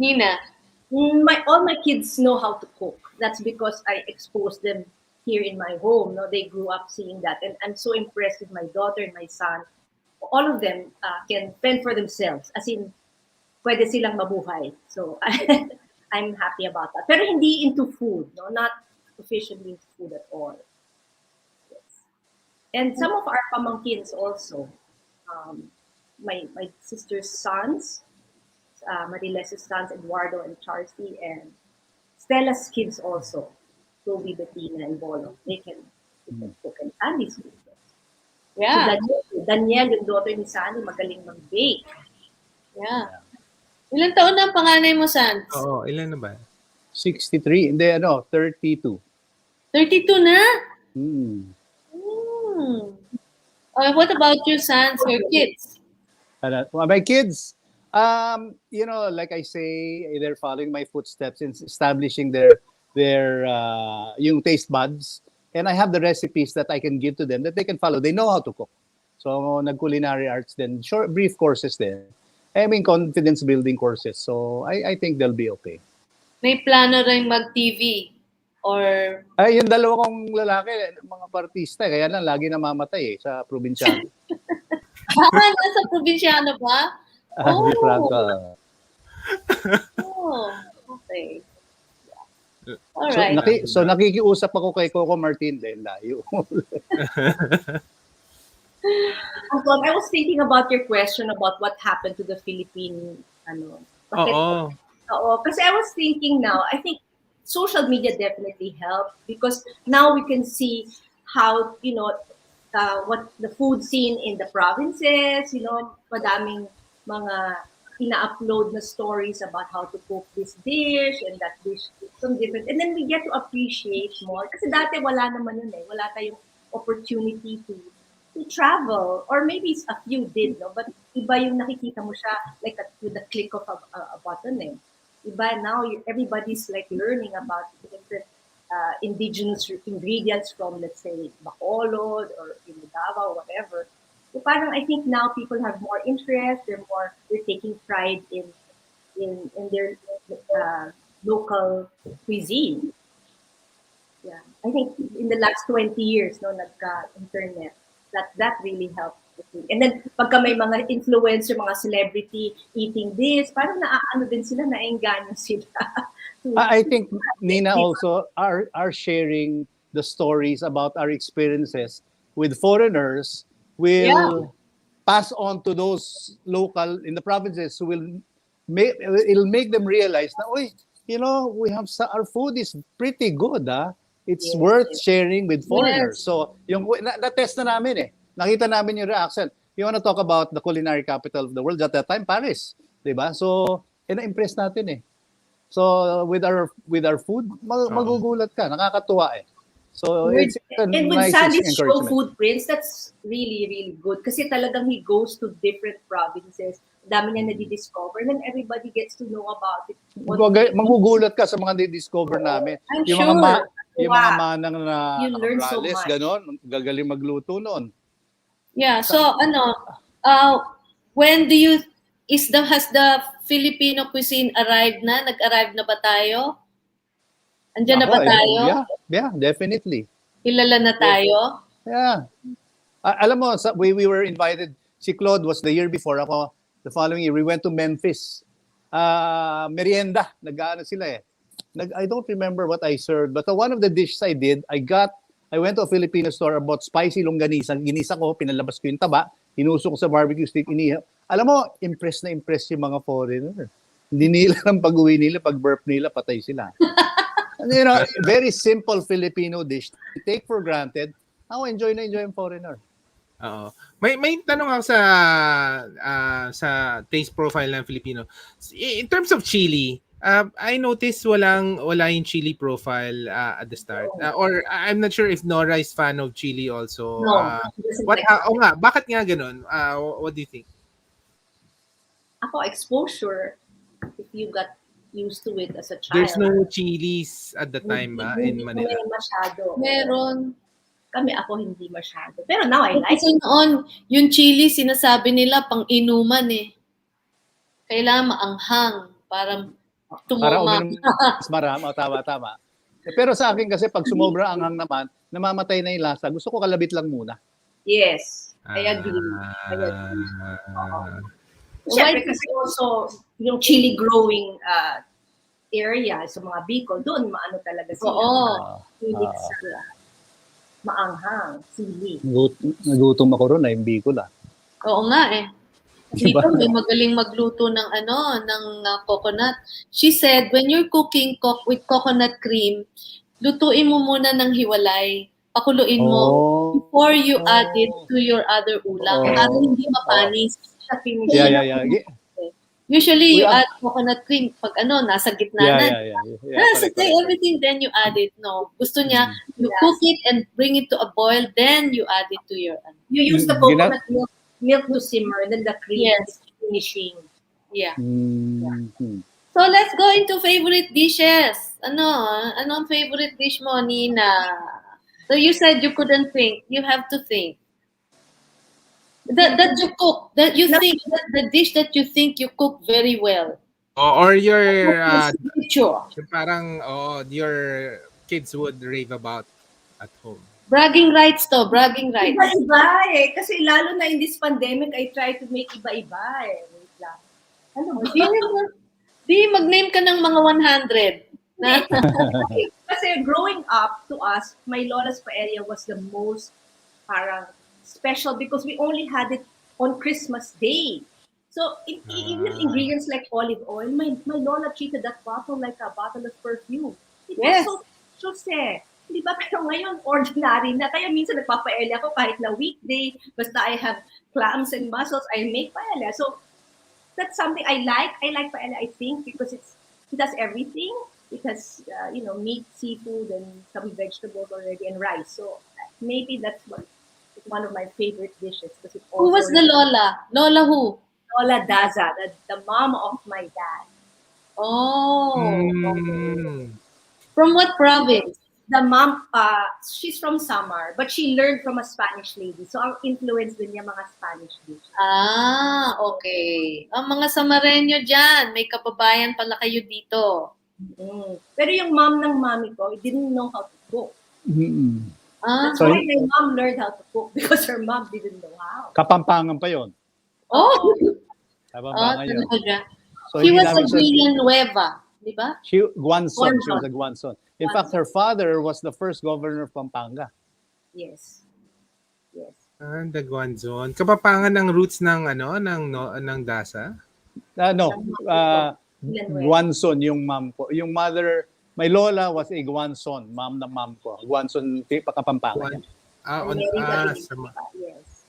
Nina. All my kids know how to cook. That's because I exposed them here in my home. No, they grew up seeing that, and I'm so impressed with my daughter and my son. All of them can fend for themselves. As in, pwede silang mabuhay. So, I'm happy about that. Pero hindi into food. No? Not officially into food at all. Yes. And some of our pamangkins also. My sister's sons, Marile's sons, Eduardo and Charcy, and Stella's kids also. Toby, Bettina, and Bolo. They can cook. And Sandy's kids. Yeah. Si Daniel, yung daughter ni Sandy, magaling mag-bake. Yeah. Ilang taon na ang panganay mo, Sans? Oo, ilan na ba? 63. Hindi, 32. 32 na? What about your sons, your kids? My kids, like I say, they're following my footsteps in establishing their yung taste buds. And I have the recipes that I can give to them that they can follow. They know how to cook. So, nag-culinary arts then, short, brief courses then. I mean, confidence building courses. So, I think they'll be okay. May plano rin mag-TV or... Ay, yung dalawa kong lalaki, mga partista, kaya lang lagi namamatay sa probinsyano. Nasa probinsyano ba? Franco. Okay. Alright. So nakikiusap ako kay Coco Martin din layo. Anton, I was thinking about your question about what happened to the Philippine kasi I was thinking now, I think social media definitely helped because now we can see how, what the food scene in the provinces, madaming mga ina-upload na stories about how to cook this dish and that dish, some different. And then we get to appreciate more. Kasi dati wala naman yun eh. Wala tayong opportunity to travel. Or maybe a few did, no? But iba yung nakikita mo siya like with the click of a button eh. Iba now, everybody's like learning about different indigenous ingredients from, let's say, Bacolod or Davao or whatever. So parang I think now people have more interest. They're taking pride in their local cuisine. Yeah, I think in the last 20 years, no, nagka-internet, that really helped. And then pagka may mga influencer, mga celebrity eating this, parang naaano din sila, naengganyo sila. I think Nina also are sharing the stories about our experiences with foreigners will pass on to those local in the provinces who it'll make them realize na, you know, our food is pretty good, it's worth sharing with foreigners. So yung na-test na namin eh. Nakita namin yung reaction. You want to talk about the culinary capital of the world at that time, Paris, 'di ba? So na-impress natin eh. So with our food, magugulat ka, nakakatuwa eh. So it's a and with nice Sandy's show encouragement. Foodprints, that's really, really good. Kasi talagang he goes to different provinces. Dami niya na-discover and then everybody gets to know about it. Magugulat ka sa mga na-discover namin. I'm yung sure. Yung mga manang na You learn so Rales, much. ganon, gagaling magluto noon. Yeah, so when has the Filipino cuisine arrived na? Nag-arrive na ba tayo? Andiyan na ba tayo? Yeah, definitely. Kilala na tayo? Yeah. Alam mo, we were invited. Si Claude was the year before ako. The following year, we went to Memphis. Merienda. Nag-ano sila eh. I don't remember what I served, but one of the dishes I did, I went to a Filipino store about spicy longganisa. Ginisa ko, pinalabas ko yung taba, inusok ko sa barbecue stick, inihaw. Alam mo, impress yung mga foreigner. Hindi nila ng pag-uwi nila, pag-burp nila, patay sila. You know, very simple Filipino dish. Take for granted. Ako, enjoy yung foreigner. Oo. May tanong ako sa taste profile ng Filipino. In terms of chili, I noticed wala yung chili profile at the start. Or I'm not sure if Nora is fan of chili also. No. Bakit nga ganun? What do you think? Ako, exposure, if you got used to it as a child. There's no chilies at the time ba in Manila? Hindi masyado. Meron. Ako hindi masyado. Pero now I like Kasi it. noon, yung chili sinasabi nila pang inuman eh. Kailangan maanghang para tumuma. Mas marami. Tama. Pero sa akin kasi pag sumobra anghang naman, namamatay na yung lasa. Gusto ko kalabit lang muna. Yes. I agree. Siyempre kasi also yung chili growing area sa mga Bicol, doon maano talaga sila. Oo. Hilig sa maanghang, sili. Nagutom ako ron, yung Bicol Oo nga eh. Dito may magaling magluto ng coconut. She said, when you're cooking with coconut cream, lutuin mo muna ng hiwalay. Pakuluin mo before you add it to your other ulam. Para hindi mapanis. Yeah. Usually, you add coconut cream pag nasa gitna na. Correct. Everything, then you add it. No. Gusto niya, you cook it and bring it to a boil, then you add it to your You use the coconut milk to simmer, then the cream is finishing. Yeah. Mm-hmm. So, let's go into favorite dishes. Anong favorite dish mo, Nina? So, you said you couldn't think. You have to think. That you cook, that you think, that the dish that you think you cook very well. Or your parang your kids would rave about at home. Bragging rights to, bragging rights. Iba-iba eh. Kasi lalo na in this pandemic, I try to make iba-iba eh. Wait lang. Ano ba? Di mag-name ka ng mga 100. Kasi growing up to us, my lola's paella was the most parang special because we only had it on Christmas Day. So even ingredients like olive oil, my lola treated that bottle like a bottle of perfume. It was so precious eh. Di ba? Pero ngayon, ordinary na. Kaya minsan nagpapaella ako kahit na weekday. Basta I have clams and mussels, I make paella. So that's something I like. I like paella, I think, because it does everything. It has meat, seafood, and some vegetables already, and rice. So maybe that's one of my favorite dishes because it Who was also the Lola? Lola who? Lola Daza, the mom of my dad. Oh, Mm. from what province? The mom, she's from Samar, but she learned from a Spanish lady. So ang influence din niya mga Spanish dishes. Ah, okay. Ang mga Samareño dyan, may kababayan pala kayo dito. Pero yung mom ng mami ko, didn't know how to cook. Ah, That's why my mom learned how to cook because her mom didn't know how. Kapampangan pa yon. oh, Kapampangan yun. talaga. So, She hindi was a namin siya- Villanueva, di ba? Guanzon. She Guanzon. was a Guanzon. In fact, her father was the first governor of Pampanga. Yes. The Guanzon. Kapapangan ng roots ng ng Dasa? No, Guanzon yung mom ko. Yung mother, my lola was a Guanzon, mom ng mom ko. Guanzon, Kapampangan. Yes.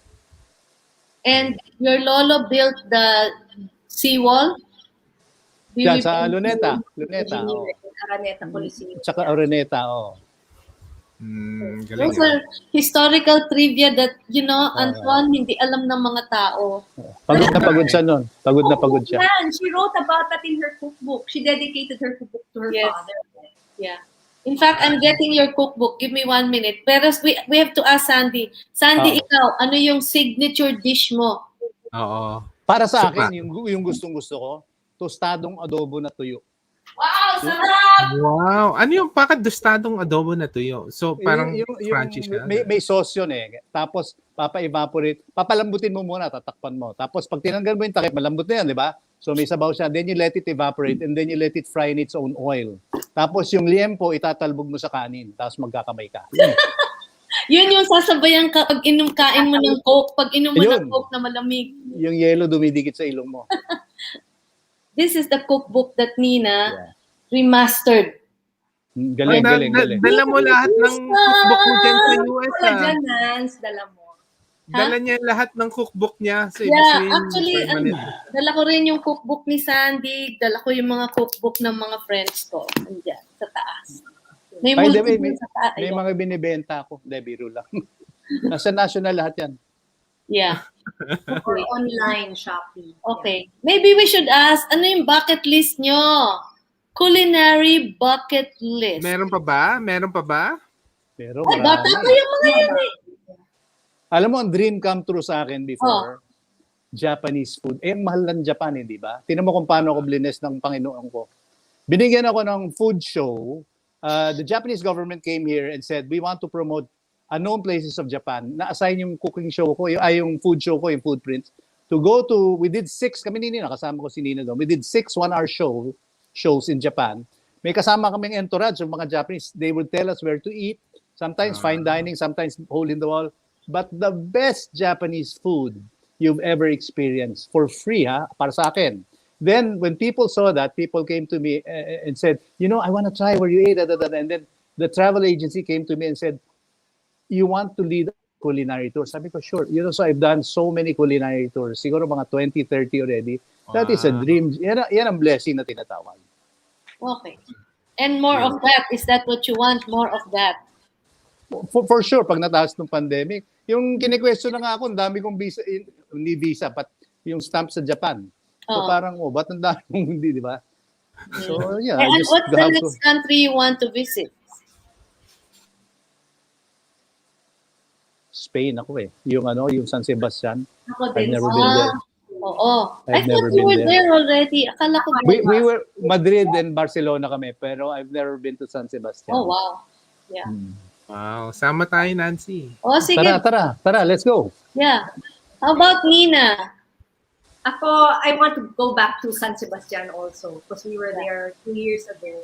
And your lolo built the seawall? Diyan sa Luneta. Araneta Coliseum. Tsaka Araneta, Galing. Those are historical trivia that, Anton, hindi alam ng mga tao. Pagod na pagod siya nun. Pagod na pagod siya. Man, she wrote about that in her cookbook. She dedicated her cookbook to her father. Yeah. In fact, I'm getting your cookbook. Give me 1 minute. Pero we have to ask Sandy. Sandy, ikaw, ano yung signature dish mo? Oo. Para sa akin, yung gustong-gusto ko, tostadong adobo na tuyo. Wow, sarap! Wow. Ano yung pakadustadong adobo na tuyo? So, parang crunchy siya. May sauce yun eh. Tapos, papa-evaporate. Papalambutin mo muna, tatakpan mo. Tapos, pag tinanggal mo yung takip, malambot na yan, di ba? So, may sabaw siya. Then, you let it evaporate and then you let it fry in its own oil. Tapos, yung liempo, itatalbog mo sa kanin. Tapos, magkakamay ka. Yun yung sasabayan ka pag kain mo ng Coke. Pag inom mo ng Coke na malamig. Yung yelo dumidikit sa ilong mo. This is the cookbook that Nina remastered. Galing. Dala mo lahat ng cookbook mo dyan sa US. Dyan, Nance, dala mo. Dala niya lahat ng cookbook niya. So, Actually, dala ko rin yung cookbook ni Sandy. Dala ko yung mga cookbook ng mga friends ko. Andiyan, sa taas. May mga binibenta ako. Biro lang. Nasa national lahat yan. Yeah. Or online shopping. Okay. Maybe we should ask, ano yung bucket list nyo? Culinary bucket list. Meron pa ba? Pero bata ko yung mga yun eh. Alam mo, ang dream come true sa akin before, Japanese food. Ang mahal ng Japan, di ba? Tingnan mo kung paano ako blines ng Panginoon ko. Binigyan ako ng food show. The Japanese government came here and said, we want to promote unknown places of Japan. Na-assign yung cooking show ko, yung food show ko, yung Foodprints, to go to, we did 6, kami ni Nina, kasama ko si Nina doon. We did 6 one-hour shows in Japan. May kasama kaming entourage, yung mga Japanese, they would tell us where to eat, sometimes fine dining, sometimes hole in the wall. But the best Japanese food you've ever experienced, for free, para sa akin. Then, when people saw that, people came to me and said, I want to try where you ate, and then the travel agency came to me and said, you want to lead a culinary tour? Sabi ko, sure. So I've done so many culinary tours. Siguro mga 20, 30 already. Wow. That is a dream. Yan ang blessing na tinatawag. Okay. And more of that. Is that what you want? More of that? For sure, pag nataas ng pandemic. Yung kine-question na nga ako, ang dami kong visa, hindi visa, but yung stamp sa Japan. So parang, ba't ang dami kong hindi, di ba? So, yeah. And what's the next country you want to visit? Spain ako eh. Yung San Sebastian. I've never been there. I thought you were there already. Akala ko we were Madrid and Barcelona kami, pero I've never been to San Sebastian. Oh, wow. Yeah. Wow. Sama tayo, Nancy. Oh, sige. Tara, let's go. Yeah. How about Nina? I want to go back to San Sebastian also because we were there 2 years ago.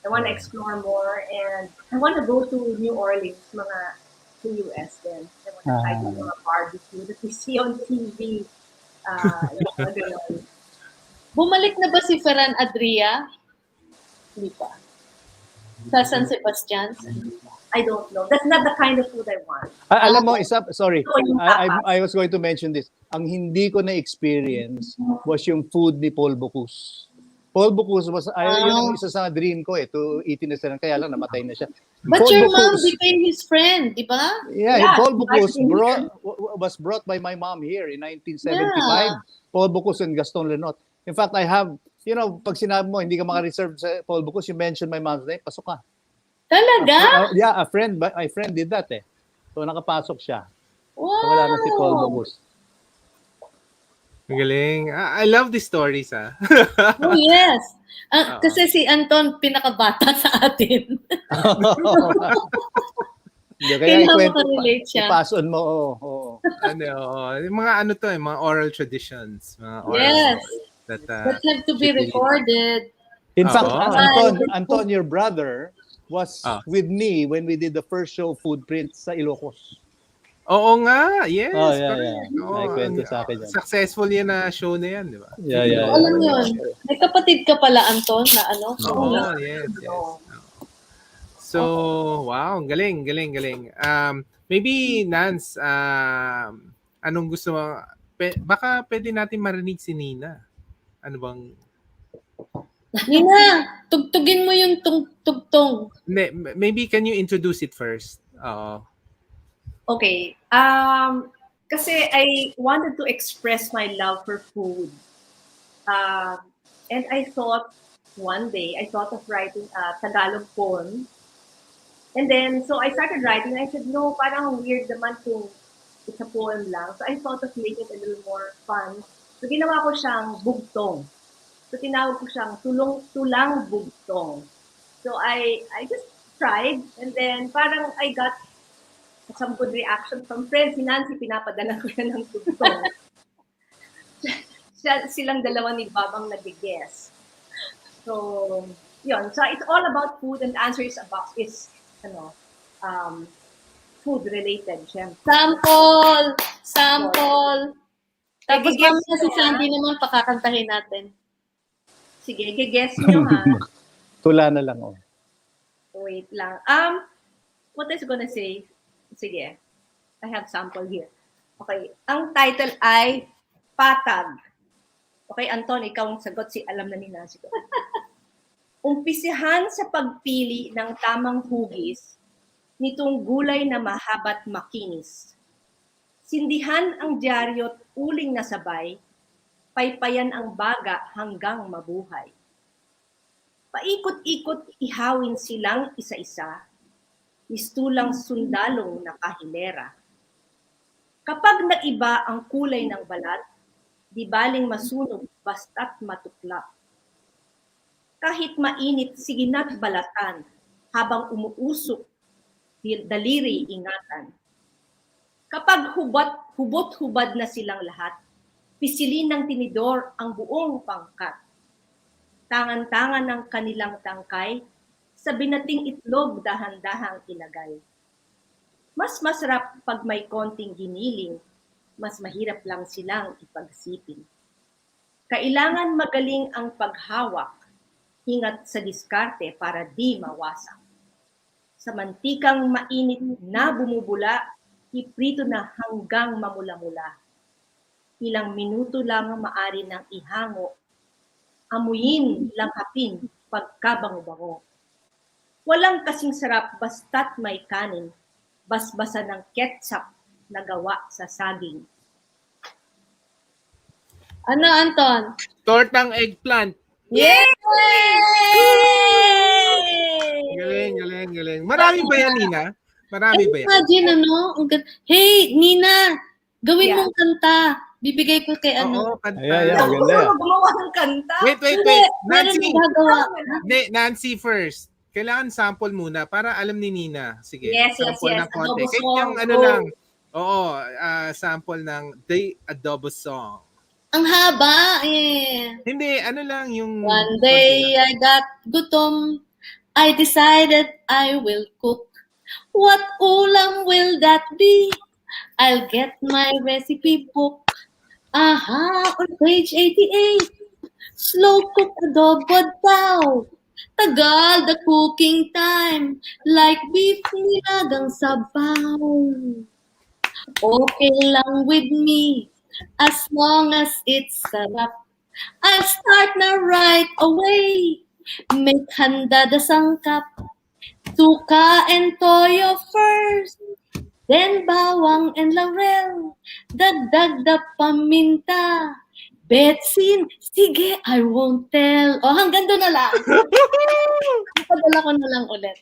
I want to explore more and I want to go to New Orleans, to US then. I want to try the mga barbecue that we see on TV. Bumalik na ba si Ferran Adria? Hindi pa. Sa San Sebastian? I don't know. That's not the kind of food I want. Alam mo, sorry, Ito yung tapas. I was going to mention this. Ang hindi ko na-experience was yung food ni Paul Bocuse. Paul Bocuse was, yun ang isa sa dream ko to eat in a restaurant. Kaya lang, namatay na siya. But Paul your mom Bocuse- became his friend, di ba? Yeah, Paul Bocuse I've was brought by my mom here in 1975. Paul Bocuse and Gaston Lenot. In fact, I have, pag sinabi mo, hindi ka maka-reserve sa Paul Bocuse, you mention my mom's name, pasok ka. Talaga? Yeah, my friend did that eh. So nakapasok siya. Wow. So, wala na si Paul Bocuse. Galing. I love the stories, ah. Oh, yes. Kasi si Anton, pinakabata sa atin. Kaya Kailangan ikwento, makarelate siya. ipason mo. Oo. Yung mga mga oral traditions. Mga oral Yes. that That have to be recorded. In fact, Oo. Anton, your brother, was with me when we did the first show, Foodprints, sa Ilocos. Oo nga, yes. Oh, yeah, correct. yeah. Oo, Naikwento sa akin yan. Successful yan na show na yan, di ba? Yeah. Alam yun. May kapatid ka pala, Anton, na ano? Oo, yes. So, wow, galing. Maybe, Nance, anong gusto mo? Baka pwede natin marinig si Nina. Ano bang... Nina, tugtugin mo yung tugtong. Maybe can you introduce it first? Oo. Okay. Kasi I wanted to express my love for food. And I thought one day, I thought of writing a Tagalog poem. And then, so I started writing. I said, no, parang weird naman kung it's a poem lang. So I thought of making it a little more fun. So ginawa ko siyang bugtong. So tinawag ko siyang tulang bugtong. So I just tried. And then parang I got some good reaction from friends. Si Nancy, pinapadala ko yan ng bugtong. Silang dalawa ni Babang nag-guess. So, yun. So it's all about food, and the answer is food related, syempre. Sample. Tapos Nag-guess mamaya si Sandy naman pakakantahin natin. Sige, guess nyo ha. Tula na lang. Oh. Wait lang. What I was gonna say? Sige. I have sample here. Okay. Ang title ay Patag. Okay, Anton, ikaw ang sagot. Alam na ni Nancy. Umpisihan sa pagpili ng tamang hugis nitong gulay na mahaba't makinis. Sindihan ang dyaryo't uling na sabay, paypayan ang baga hanggang mabuhay. Paikot-ikot ihawin silang isa-isa, mistulang sundalong nakahilera. Kapag naiba ang kulay ng balat, di baling masunog basta't matuklap. Kahit mainit, sige na't balatan, habang umuusok, daliri ingatan. Kapag hubot-hubad na silang lahat, pisilin ng tinidor ang buong pangkat. Tangan-tangan ng kanilang tangkay, sa binating itlog dahan-dahang ilagay. Mas masarap pag may konting giniling, mas mahirap lang silang ipagsipin. Kailangan magaling ang paghawak, ingat sa diskarte para di mawasak. Sa mantikang mainit na bumubula, iprito na hanggang mamula-mula. Ilang minuto lang maari nang ihango, amuyin langhapin pagkabango-bango. Walang kasing sarap basta't may kanin, basbasa ng ketchup na gawa sa saging. Ano, Anton? Tortang eggplant. Yay! Galing. Marami ba yan, Nina? Marami ba yan? Imagine, hey, Nina, gawin mong kanta. Bibigay ko kay Oo, kanta. Ayan, maganda yan. Gumawa ng kanta. Wait. Meron Nancy. gagawa. Nancy first. Kailangan sample muna para alam ni Nina. Sige. Yes. Sample ng konti. Adobo Kahit song. yung ano lang. Oo, sample ng The Adobo Song. Ang haba. Yeah. Hindi, ano lang yung... One day I got gutom. I decided I will cook. What ulam will that be? I'll get my recipe book. Aha, on page 88. Slow cook adobo daw. Tagal the cooking time, like beef nilagang sabaw. Okay lang with me, as long as it's sarap. I'll start na right away. Make handa the sangkap. Suka and toyo first. Then bawang and laurel. Dagdag the paminta. Betsin, sige, I won't tell. Oh, hanggang doon na lang. Padala ko na lang ulit.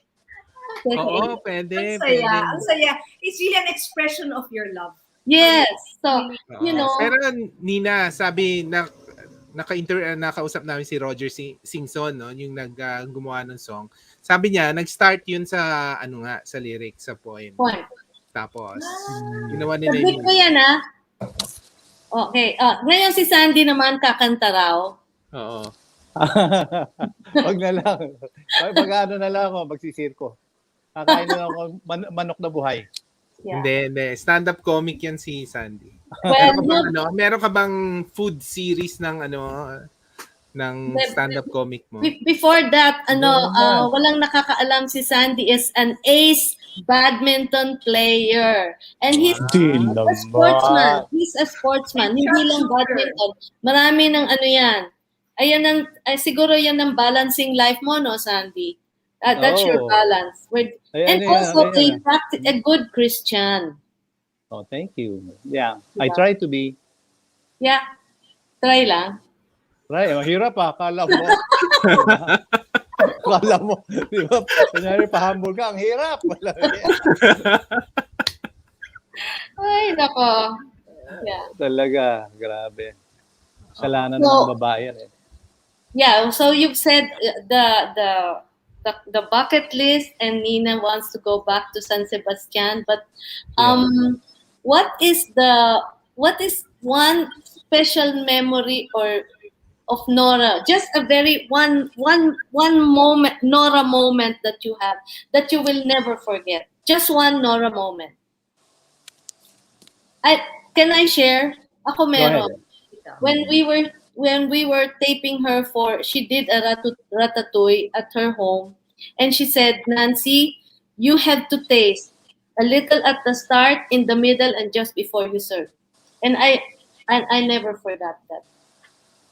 Oo, pwede, Ang saya, pwede. ang saya. It's really an expression of your love. Yes. So, Oo. you know, Pero Nina, sabi na nakausap namin si Roger Singson, no, yung gumawa ng song. Sabi niya, nag-start yun sa sa lyrics, sa poem. point. Tapos ginawa nila Sabit ko yan, ha? Okay. Ngayon si Sandy naman kakanta raw. Oo. Wag na lang. Mag-ano na lang ako, magsisirko. Kakain na lang ako manok na buhay. Yeah. Hindi. Stand-up comic yan si Sandy. Well, Meron ka bang food series ng stand-up comic mo? before that, walang nakakaalam si Sandy is an ace badminton player. And he's a sportsman. He's a sportsman. Hindi lang badminton. Marami ng yan. Ayan siguro yan ang balancing life mo, no, Sandy? That's your balance. And also a good Christian. Oh, thank you. Yeah, I try to be. Yeah. Try lang. Right, mahirap akala mo. Akala mo, di ba? Kunyari, pahambol ka, ang hirap. Ay, nako. Yeah. Talaga, grabe. Kasalanan ng babae yan eh. Yeah, so you've said the bucket list, and Nina wants to go back to San Sebastian. But what is one special memory of Nora? Just a very one moment, Nora moment that you have that you will never forget. Just one Nora moment. Can I share? Ako meron. When we were taping her she did a ratatouille at her home, and she said, Nancy, you have to taste a little at the start, in the middle, and just before you serve. And I never forgot that.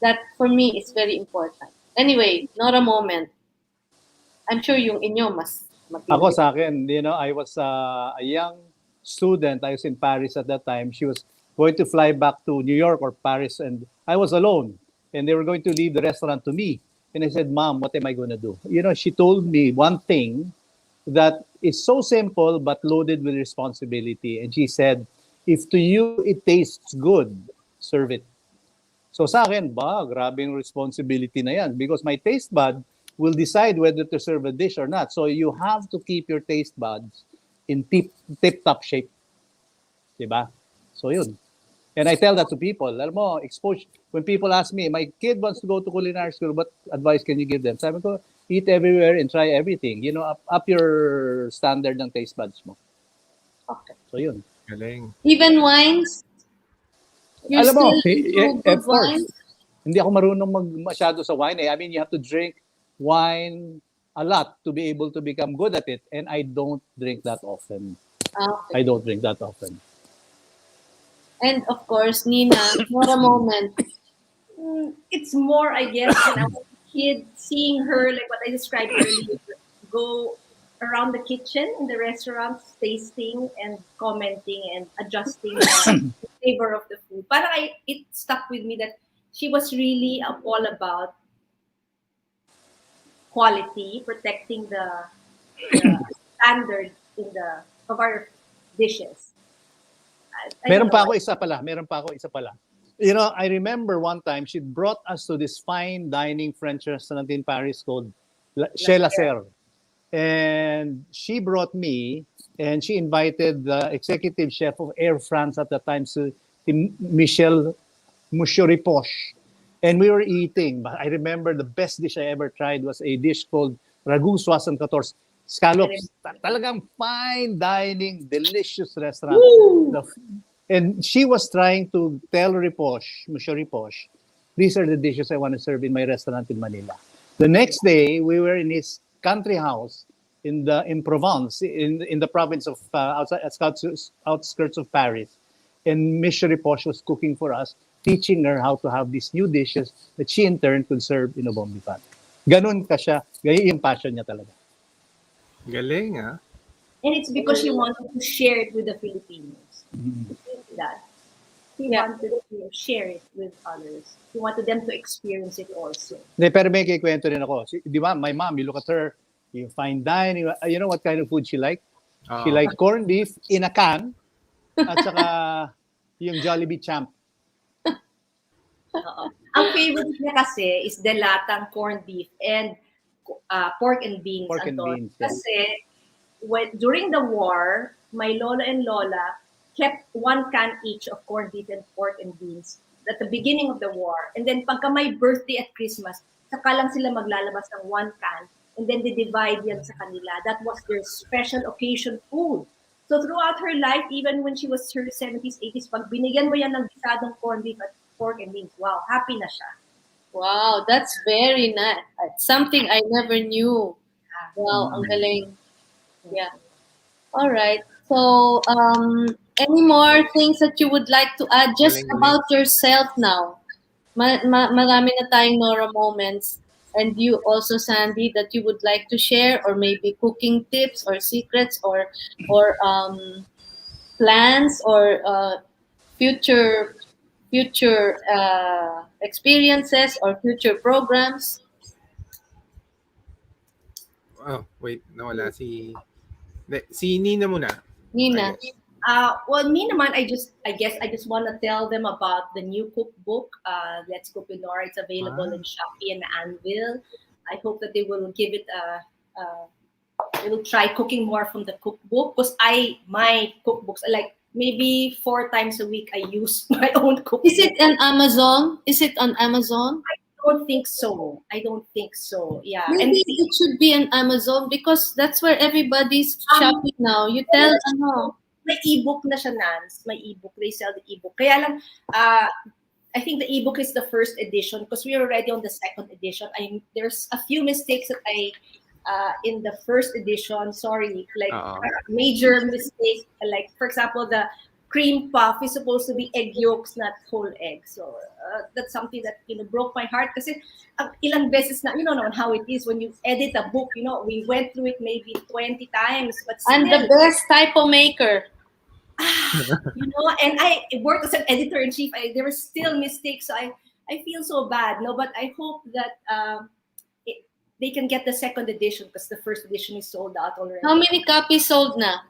That for me is very important. Anyway, not a moment. I'm sure yung inyo mas matindi. Ako sa akin, I was a young student. I was in Paris at that time. She was going to fly back to New York or Paris, and I was alone. And they were going to leave the restaurant to me. And I said, Mom, what am I going to do? She told me one thing that is so simple but loaded with responsibility. And she said, if to you it tastes good, serve it. So sa akin, grabing responsibility na yan, because my taste bud will decide whether to serve a dish or not. So you have to keep your taste buds in tip-top shape. Diba? So yun. And I tell that to people. Alam mo, exposure. When people ask me, my kid wants to go to culinary school, what advice can you give them? Sabi ko, eat everywhere and try everything. Up your standard ng taste buds mo. Okay. So yun. Galing. Even wines? You're Alam mo, still of course. wine? Hindi ako marunong masyado sa wine eh. I mean, you have to drink wine a lot to be able to become good at it. And I don't drink that often. Okay. I don't drink that often. And of course, Nina, what a moment. It's more, I guess, when I was a kid, seeing her, like what I described earlier, go around the kitchen in the restaurants, tasting and commenting and adjusting the flavor of the food. Parang it stuck with me that she was really all about quality, protecting the standard of our dishes. Meron pa ako isa pala. I remember one time she brought us to this fine dining French restaurant in Paris called Chez La Serre. And she brought me, and she invited the executive chef of Air France at the time, Michel Ripoche. And we were eating. But I remember the best dish I ever tried was a dish called Ragout 74. Scallops. Talagang fine dining, delicious restaurant. And she was trying to tell Monsieur Ripoche, these are the dishes I want to serve in my restaurant in Manila. The next day, we were in his country house in Provence, in the province of outskirts of Paris. And Miss Posh was cooking for us, teaching her how to have these new dishes that she in turn could serve in a bomb fan. Ganun ka siya, ganyan yung passion niya talaga. Galing, ah. And it's because she wanted to share it with the Filipinos. That she wanted to share it with others. She wanted them to experience it also. Pero may kikwento rin ako. Di ba, my mom, you look at her, you fine dining, you know what kind of food she liked? She liked corned beef in a can, at saka yung Jollibee Champ. Ang favorite niya kasi is delatang corned beef and pork and beans. Pork and Anton. beans, yeah. Kasi during the war, my lola and lola kept 1 can each of corned beef and pork and beans at the beginning of the war. And then pagka may birthday at Christmas, saka lang sila maglalabas ng 1 can and then they divide yan sa kanila. That was their special occasion food. So throughout her life, even when she was her 70s, 80s, pag binigyan mo yan ng bisadong corned beef at pork and beans, wow, happy na siya. Wow, that's very nice. Something I never knew. Wow, ang galing. Yeah. All right. So, any more things that you would like to add just about yourself now? Marami na tayong Nora moments. And you also, Sandy, that you would like to share, or maybe cooking tips or secrets or plans or future experiences or future programs? Oh, wait, nawala si Nina muna. Nina. Well, me naman, I guess I just want to tell them about the new cookbook. Let's Cook with Nora. It's available in Shopee and Anvil. I hope that they will give it they will try cooking more from the cookbook, because my cookbooks, like maybe 4 times a week, I use my own cookbook. Is it on Amazon? Is it on Amazon? I don't think so. Yeah. Maybe And it should be on Amazon because that's where everybody's shopping now. You tell, may ebook na siya, Nance. May ebook. They sell the ebook. Kaya lang, I think the ebook is the first edition because we're already on the second edition. There's a few mistakes that in the first edition, sorry, like major mistakes. Like, for example, the cream puff is supposed to be egg yolks, not whole eggs. So that's something that broke my heart. Kasi ilang beses na, naman how it is when you edit a book. We went through it maybe 20 times. But still, I'm the best typo maker. And I worked as an editor-in-chief. There were still mistakes. So I feel so bad. No, but I hope that they can get the second edition because the first edition is sold out already. How many copies sold na?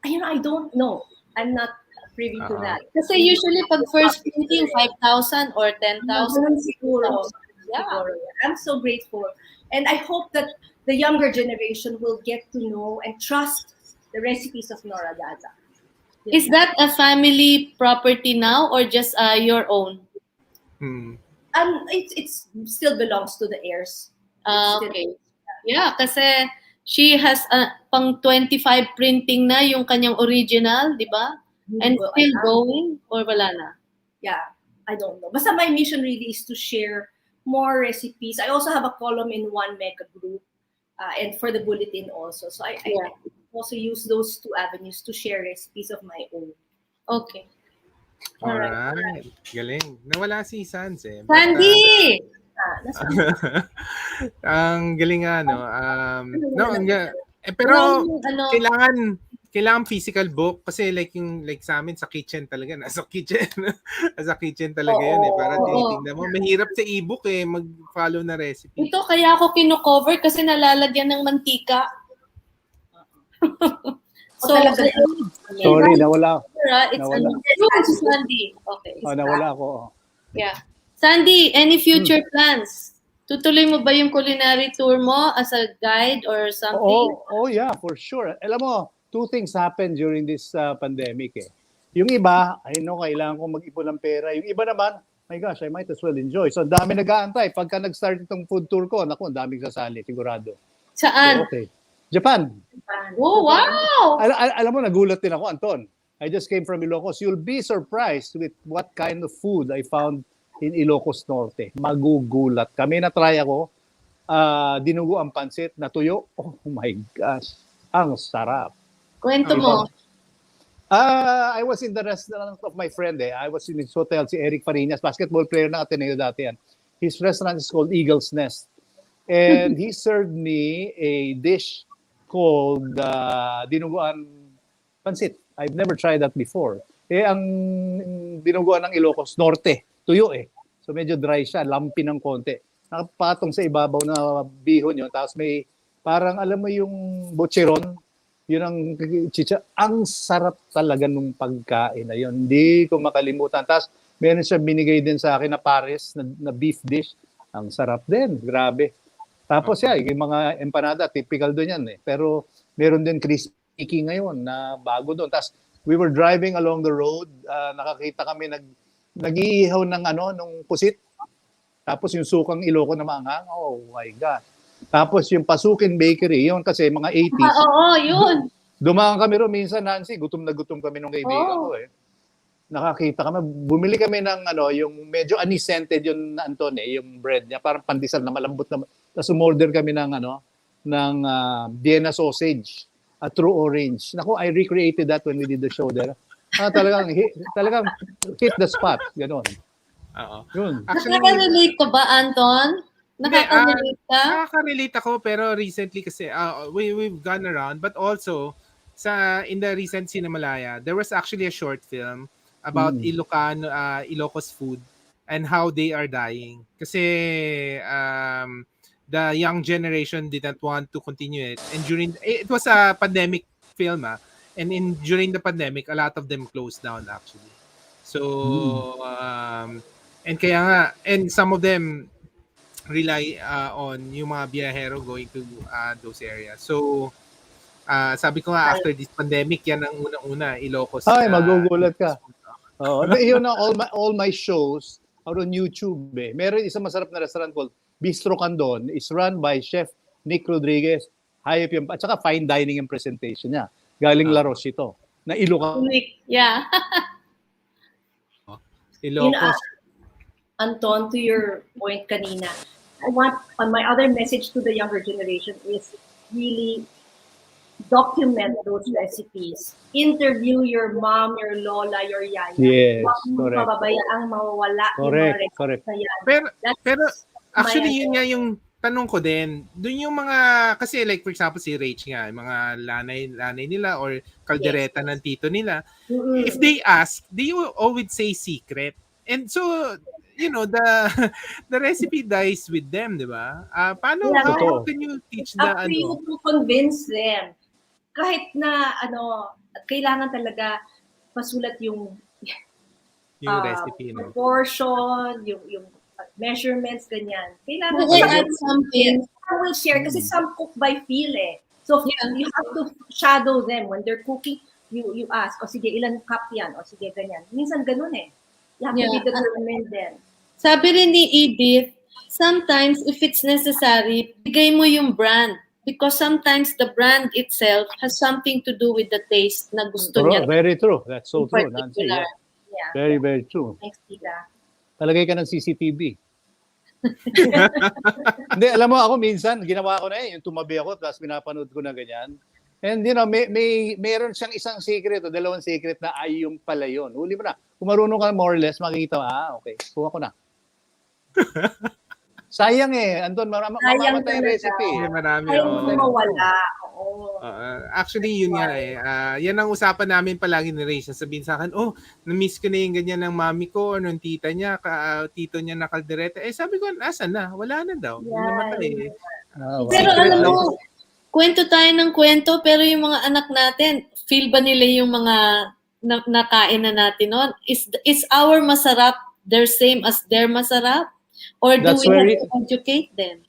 I don't know. I'm not privy to that. Kasi usually pag first printing, 5,000 or 10,000. Siguro. Yeah. I'm so grateful. And I hope that the younger generation will get to know and trust the recipes of Nora Daza. Is that a family property now or just your own? It still belongs to the heirs. Okay. Yeah, kasi she has pang 25 printing na yung kanyang original, di ba? And still going or wala na? Yeah, I don't know. Basta my mission really is to share more recipes. I also have a column in One Mega Group and for the bulletin also. So I also use those 2 avenues to share recipes of my own. Okay. Alright. Galing. Nawala si Sans eh. Sandy! Ang galing nga, no? Pero kailangan physical book kasi like sa amin sa kitchen talaga, nasa kitchen talaga yun eh, para tinitingnan mo. Mahirap sa ebook eh, mag-follow na recipe. Ito kaya ako kino-cover kasi nalalagyan ng mantika. So, sorry, nawala. It's Sandy. Okay. Nawala ako. Yeah. Sandy, any future plans? Tutuloy mo ba yung culinary tour mo as a guide or something? Oh yeah, for sure. Alam mo, 2 things happened during this pandemic eh. Yung iba, kailangan kong mag-ipon ng pera. Yung iba naman, my gosh, I might as well enjoy. So, ang dami nag-aantay. Pagka nag-start itong food tour ko, naku, ang daming sasali, sigurado. Saan? So, okay. Japan. Oh, wow! Alam mo, nagulat din ako, Anton. I just came from Ilocos. You'll be surprised with what kind of food I found in Ilocos Norte. Magugulat. Kami na-try ako. dinugo ang pansit na tuyo. Oh my gosh, ang sarap. Kwento mo. I was in the restaurant of my friend. I was in his hotel, si Eric Farinas, basketball player ng Ateneo dati yan. His restaurant is called Eagle's Nest. And he served me a dish called dinuguan pansit. I've never tried that before. Ang dinuguan ng Ilocos, norte, tuyo So medyo dry siya, lampi ng konti. Nakapatong sa ibabaw na bihon yun. Tapos may parang alam mo yung bocheron, yun ang chicha. Ang sarap talaga nung pagkain na yun. Hindi ko makalimutan. Tapos meron siya binigay din sa akin na pares, na beef dish. Ang sarap din. Grabe. Tapos yung mga empanada, typical doon yan Pero meron din crispy ngayon na bago doon. Tapos we were driving along the road. Nakakita kami nag-iihaw ng nung pusit. Tapos yung sukang Ilocos na maanghang. Oh my God. Tapos yung Pasukin Bakery, yun kasi mga 80s. Oo, yun. Dumaan kami ron minsan, Nancy, gutom na gutom kami nung kaibigan ko Nakakita kami, bumili kami ng yung medyo anis-scented yung Anton yung bread niya, parang pandesal na malambot na. Tapos umorder kami ng Vienna sausage, a true orange. Naku, I recreated that when we did the show there. Talagang hit the spot, gano'n. Oo. Yun. Nakaka-relate ka ba, Anton? Nakaka-relate ka? Nakaka-relate ako, pero recently kasi we've gone around, but also in the recent Cinemalaya, there was actually a short film about Ilocos food and how they are dying. Kasi the young generation didn't want to continue it. And it was a pandemic film, and during the pandemic, a lot of them closed down actually. So and kaya nga, and some of them rely on yung mga biyahero going to those areas. So, sabi ko nga, after this pandemic, yan ang unang-una, Ilocos. Ay, magugulat ka. Yun na, all my shows are on YouTube. Meron isang masarap na restaurant called Bistro Candon. It's run by Chef Nick Rodriguez. Hayop yung, at saka fine dining yung presentation niya. Galing La Roche ito. Na Ilocos. Yeah. Ilocos. Anton, to your point kanina, my other message to the younger generation is really document those recipes. Interview your mom, your lola, your yaya. Yes, correct. Pababayaang mawawala correct. na yan. Pero actually yun nga yung tanong ko din. Doon yung mga, kasi like for example si Rach nga, mga lanay nila or kaldereta ng tito nila. If they ask, they will always say secret. And so, the recipe dies with them, di ba? Paano, how can you teach Up to you to convince them. Kahit na, kailangan talaga pasulat yung recipe, proportion, yung measurements, ganyan. Kailangan add something. I will share kasi some cook by feel So, you have to shadow them. When they're cooking, you ask, sige, ilan cup yan? O sige, ganyan. Minsan ganun You have to be determined then. Sabi rin ni Edith, sometimes if it's necessary, bigay mo yung brand. Because sometimes the brand itself has something to do with the taste na gusto niya. Very true. That's so true, Nancy. Yeah. Very, very true. Thanks, Tita. Talagay ka ng CCTV. Hindi, alam mo ako minsan, ginawa ko na yung tumabi ako, tapos pinapanood ko na ganyan. And meron siyang isang secret o dalawang secret na ay yung pala yun. Huli mo na. Kung marunong ka more or less, makikita mo, okay, kuha ko na. Sayang Anton, mamamatay recipe. Marami. Mawala. Actually, yun nga yan ang usapan namin palagi ni Ray. Sabihin sa akin, na-miss ko na yung ganyan ng mami ko or ng tita niya, tito niya na kaldereta. Sabi ko, asan na? Wala na daw. Namatay. Pero alam mo, kwento tayo ng kwento, pero yung mga anak natin, feel ba nila yung mga nakain na natin noon? Is our masarap the same as their masarap? Or do we have to educate them?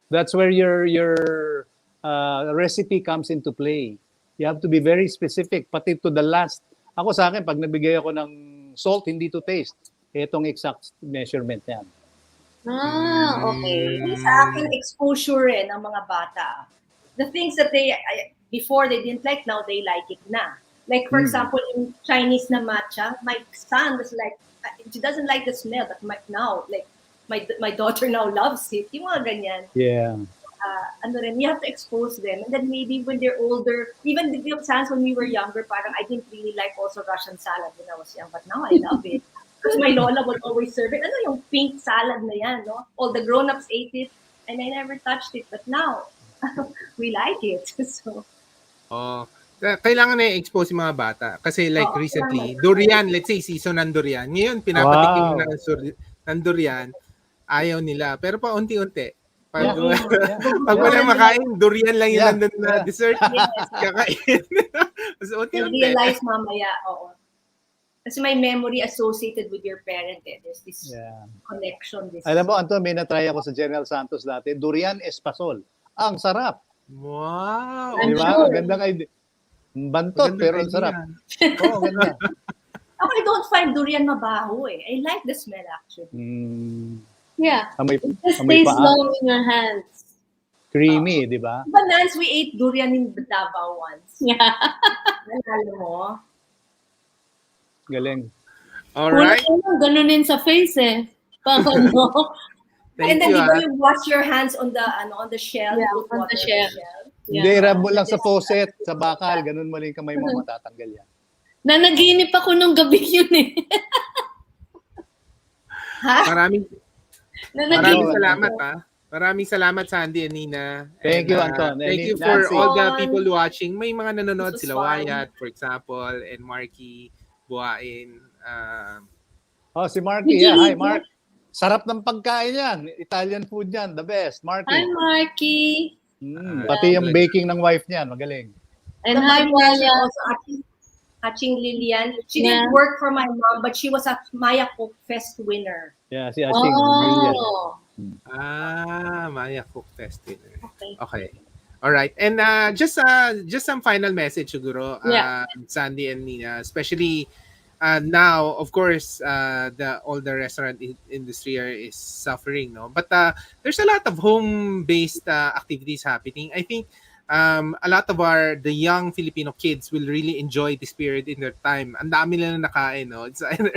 That's where your recipe comes into play. You have to be very specific, pati to the last. Ako sa akin, pag nabigay ako ng salt, hindi to taste. Itong exact measurement yan. Okay. Sa akin, exposure ng mga bata. The things that before they didn't like, now they like it na. Like, for example, in Chinese na matcha, my son was like, she doesn't like the smell, but now, like, my daughter now loves it. Yung mga ganyan. Yeah. You have to expose them. And then maybe when they're older, even the times when we were younger, parang I didn't really like also Russian salad when I was young, but now I love it. Because my lola would always serve it. Ano yung pink salad na yan, no? All the grown-ups ate it, and I never touched it. But now, we like it. So, kailangan na i-expose yung mga bata. Kasi like recently, durian, let's say season ng durian. Ngayon, pinapatikim ng durian, ayaw nila. Pero pa unti-unti. Pag wala makain, durian lang yung nandun na dessert. Kakain. So, you realize mamaya, kasi may memory associated with your parent. There's this connection. Alam mo, Anton, may na-try ako sa General Santos dati. Durian espasol. Ang sarap. Wow. Di ba? Gandang idea. Bantot, pero ang sarap. Oo, ganda. I don't find durian mabaho eh. I like the smell actually. Yeah. It just stays long in your hands. Creamy, di ba? But Nance, we ate durian in the Davao once. Yeah. Nalala mo? Galing. Alright. Ganunin sa face eh. And then you wash your hands on the shell. Yeah, on the shell. Hindi, rub mo lang sa faucet, sa bakal. Ganun mo lang yung kamay mo, matatanggal yan. Nanaginip ako nung gabi yun eh. Maraming salamat Maraming salamat, Sandy and Nina. Thank you, Anton. Thank you for all the people watching. May mga nanonood, sila Wyatt, for example, and Marky, Buhain. Si Marky. Yeah, hi, Mark. Sarap ng pagkain yan. Italian food yan. The best. Marky. Hi, Marky. Pati yung baking ng wife niyan. Magaling. And hi, Wyatt. Also, Aching Lilian. She didn't work for my mom, but she was a Maya Cook Fest winner. Yeah, si Aching Lilian. Maya Cook Fest winner. Okay. All right. And just some final message siguro, Sandy and Nina, especially now, of course, all the restaurant industry is suffering, no? But there's a lot of home-based activities happening. I think a lot of the young Filipino kids will really enjoy this period in their time. Ang dami nila nakain, no? It's either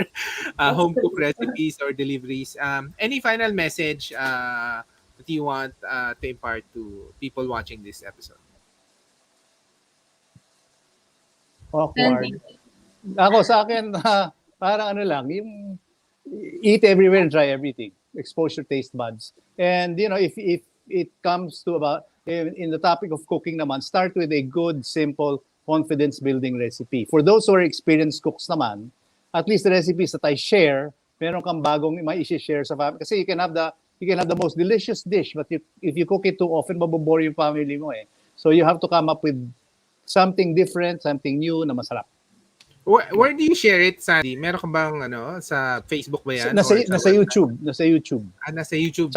home cooked recipes or deliveries. Any final message that you want to impart to people watching this episode? Awkward. Ako sa akin, parang ano lang, yung eat everywhere and try everything. Expose your taste buds. And if it comes to about in the topic of cooking naman, start with a good, simple, confidence-building recipe. For those who are experienced cooks naman, at least the recipes that I share, meron kang bagong may i-share sa family. Kasi you can have the most delicious dish, but if you cook it too often, mabobore yung family mo eh. So you have to come up with something different, something new na masarap. Where do you share it, Sandy? Meron ka bang sa Facebook ba yan? Nasa YouTube. Nasa YouTube. Nasa YouTube.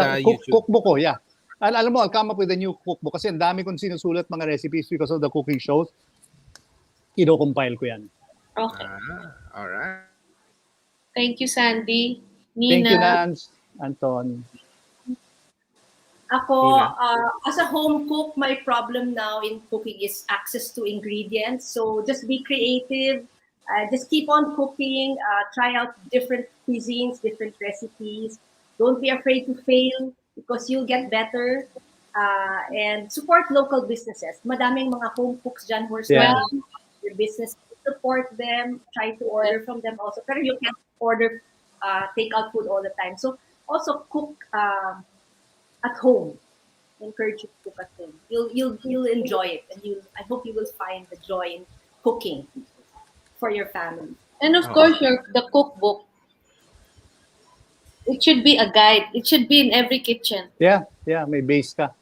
Cookbook ko, yeah. Alam mo, I'll come up with a new cookbook kasi ang dami kong sinusulat mga recipes because of the cooking shows. Ino-compile ko yan. Okay. Alright. Thank you, Sandy. Nina. Thank you, Nance. Anton. Ako, as a home cook, my problem now in cooking is access to ingredients. So just be creative. Just keep on cooking. Try out different cuisines, different recipes. Don't be afraid to fail because you'll get better. And support local businesses. Madaming mga home cooks dyan who are starting your business. Support them. Try to order from them also. Pero you can't order takeout food all the time. So also cook at home. Encourage you to cook at home. You'll enjoy it, and I hope you will find the joy in cooking for your family. And of course, the cookbook. It should be a guide. It should be in every kitchen. Yeah, may base ka.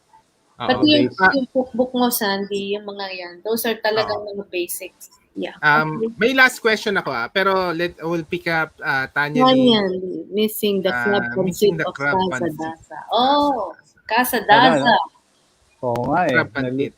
Pati yung cookbook mo, Sandy, yung mga yan. Those are talagang mga basics. Yeah. May last question ako pero we'll pick up Tanya Lee. Missing the crab pancit of Casa Daza. Oh, Casa Daza. Oo nga eh. Crab pancit.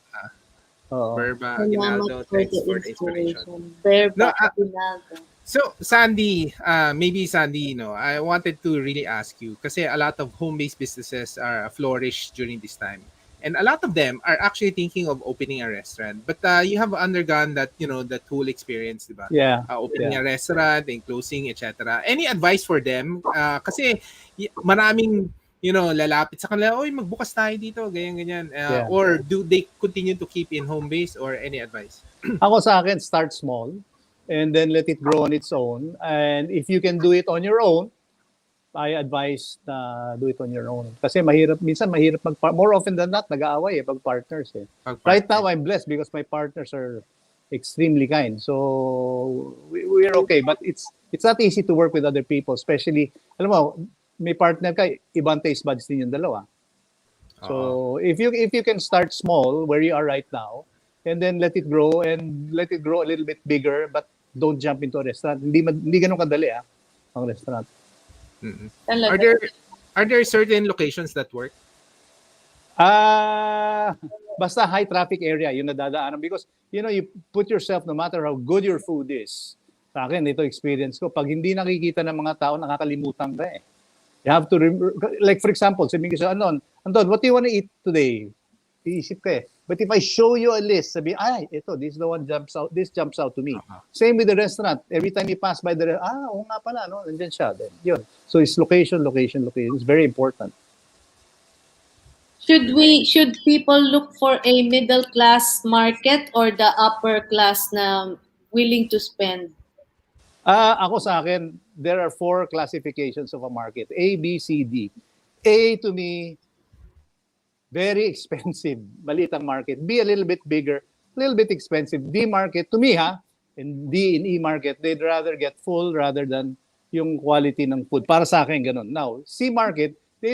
Berba Aguinaldo, thanks for the inspiration. Berba Aguinaldo. So, Sandy, maybe Sandy, I wanted to really ask you kasi a lot of home-based businesses are flourish during this time. and a lot of them are actually thinking of opening a restaurant. But you have undergone that, that whole experience, di ba? Yeah. Opening a restaurant and closing, etc. Any advice for them? Kasi maraming lalapit sa kanila, oy, magbukas tayo dito, ganyan. Or do they continue to keep in home base, or any advice? Ako sa akin, start small and then let it grow on its own. And if you can do it on your own, I advise na do it on your own. Kasi minsan mahirap more often than not, nag-aaway pag partners eh. Right now, I'm blessed because my partners are extremely kind. So, we're okay. But it's not easy to work with other people, especially, alam mo, may partner ka, ibang taste buds din yung dalawa. So, if you can start small, where you are right now, and then let it grow a little bit bigger, but don't jump into a restaurant. Hindi ganun kadali ang restaurant. Are there certain locations that work? Basta high traffic area yung nadadaanan, because you put yourself, no matter how good your food is. Sa akin, ito experience ko, pag hindi nakikita ng mga tao, nakakalimutan ka eh. You have to remember, like for example, sabihin ko sa Anton, what do you want to eat today? Iisip ka eh. But if I show you a list, sabi, this is the one this jumps out to me. Same with the restaurant. Every time you pass by the restaurant, oo nga pala, no? Nandiyan siya. Then, yun. So it's location. It's very important. Should people look for a middle class market or the upper class na willing to spend? Ako sa akin, there are 4 classifications of a market. A, B, C, D. A to me, very expensive, maliit ang market. B, a little bit bigger, a little bit expensive. D market, to me and D in E market, they'd rather get full rather than yung quality ng food. Para sa akin, ganun. Now, C market, they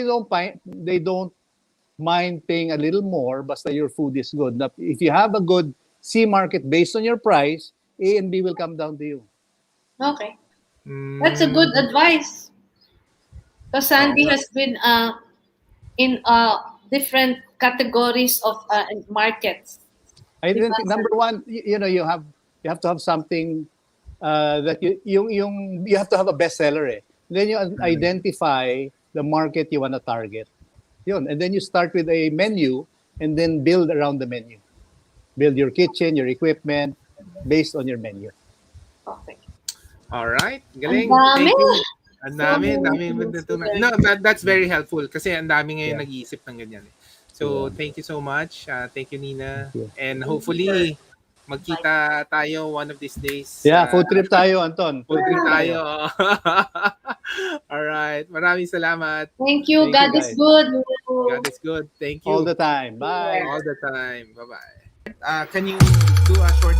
don't mind paying a little more basta your food is good. Now, if you have a good C market based on your price, A and B will come down to you. Okay. That's a good advice. Because Sandy has been in different categories of markets. I think number one, you have to have something that you have to have a bestseller. Then you identify the market you want to target. Yun. And then you start with a menu and then build around the menu. Build your kitchen, your equipment based on your menu. Okay. All right. Galing. Ang dami. Thank you. Ang dami. No, that's very helpful kasi ang dami ngayon nag-iisip ng ganyan. So, thank you so much. Thank you, Nina. Thank you. And hopefully, magkita tayo one of these days. Yeah, food trip tayo, Anton. Food trip tayo. All right. Maraming salamat. Thank you. Thank God you, is guys. good. God is good. Thank you. All the time. Bye. All the time. Bye-bye. Can you do a short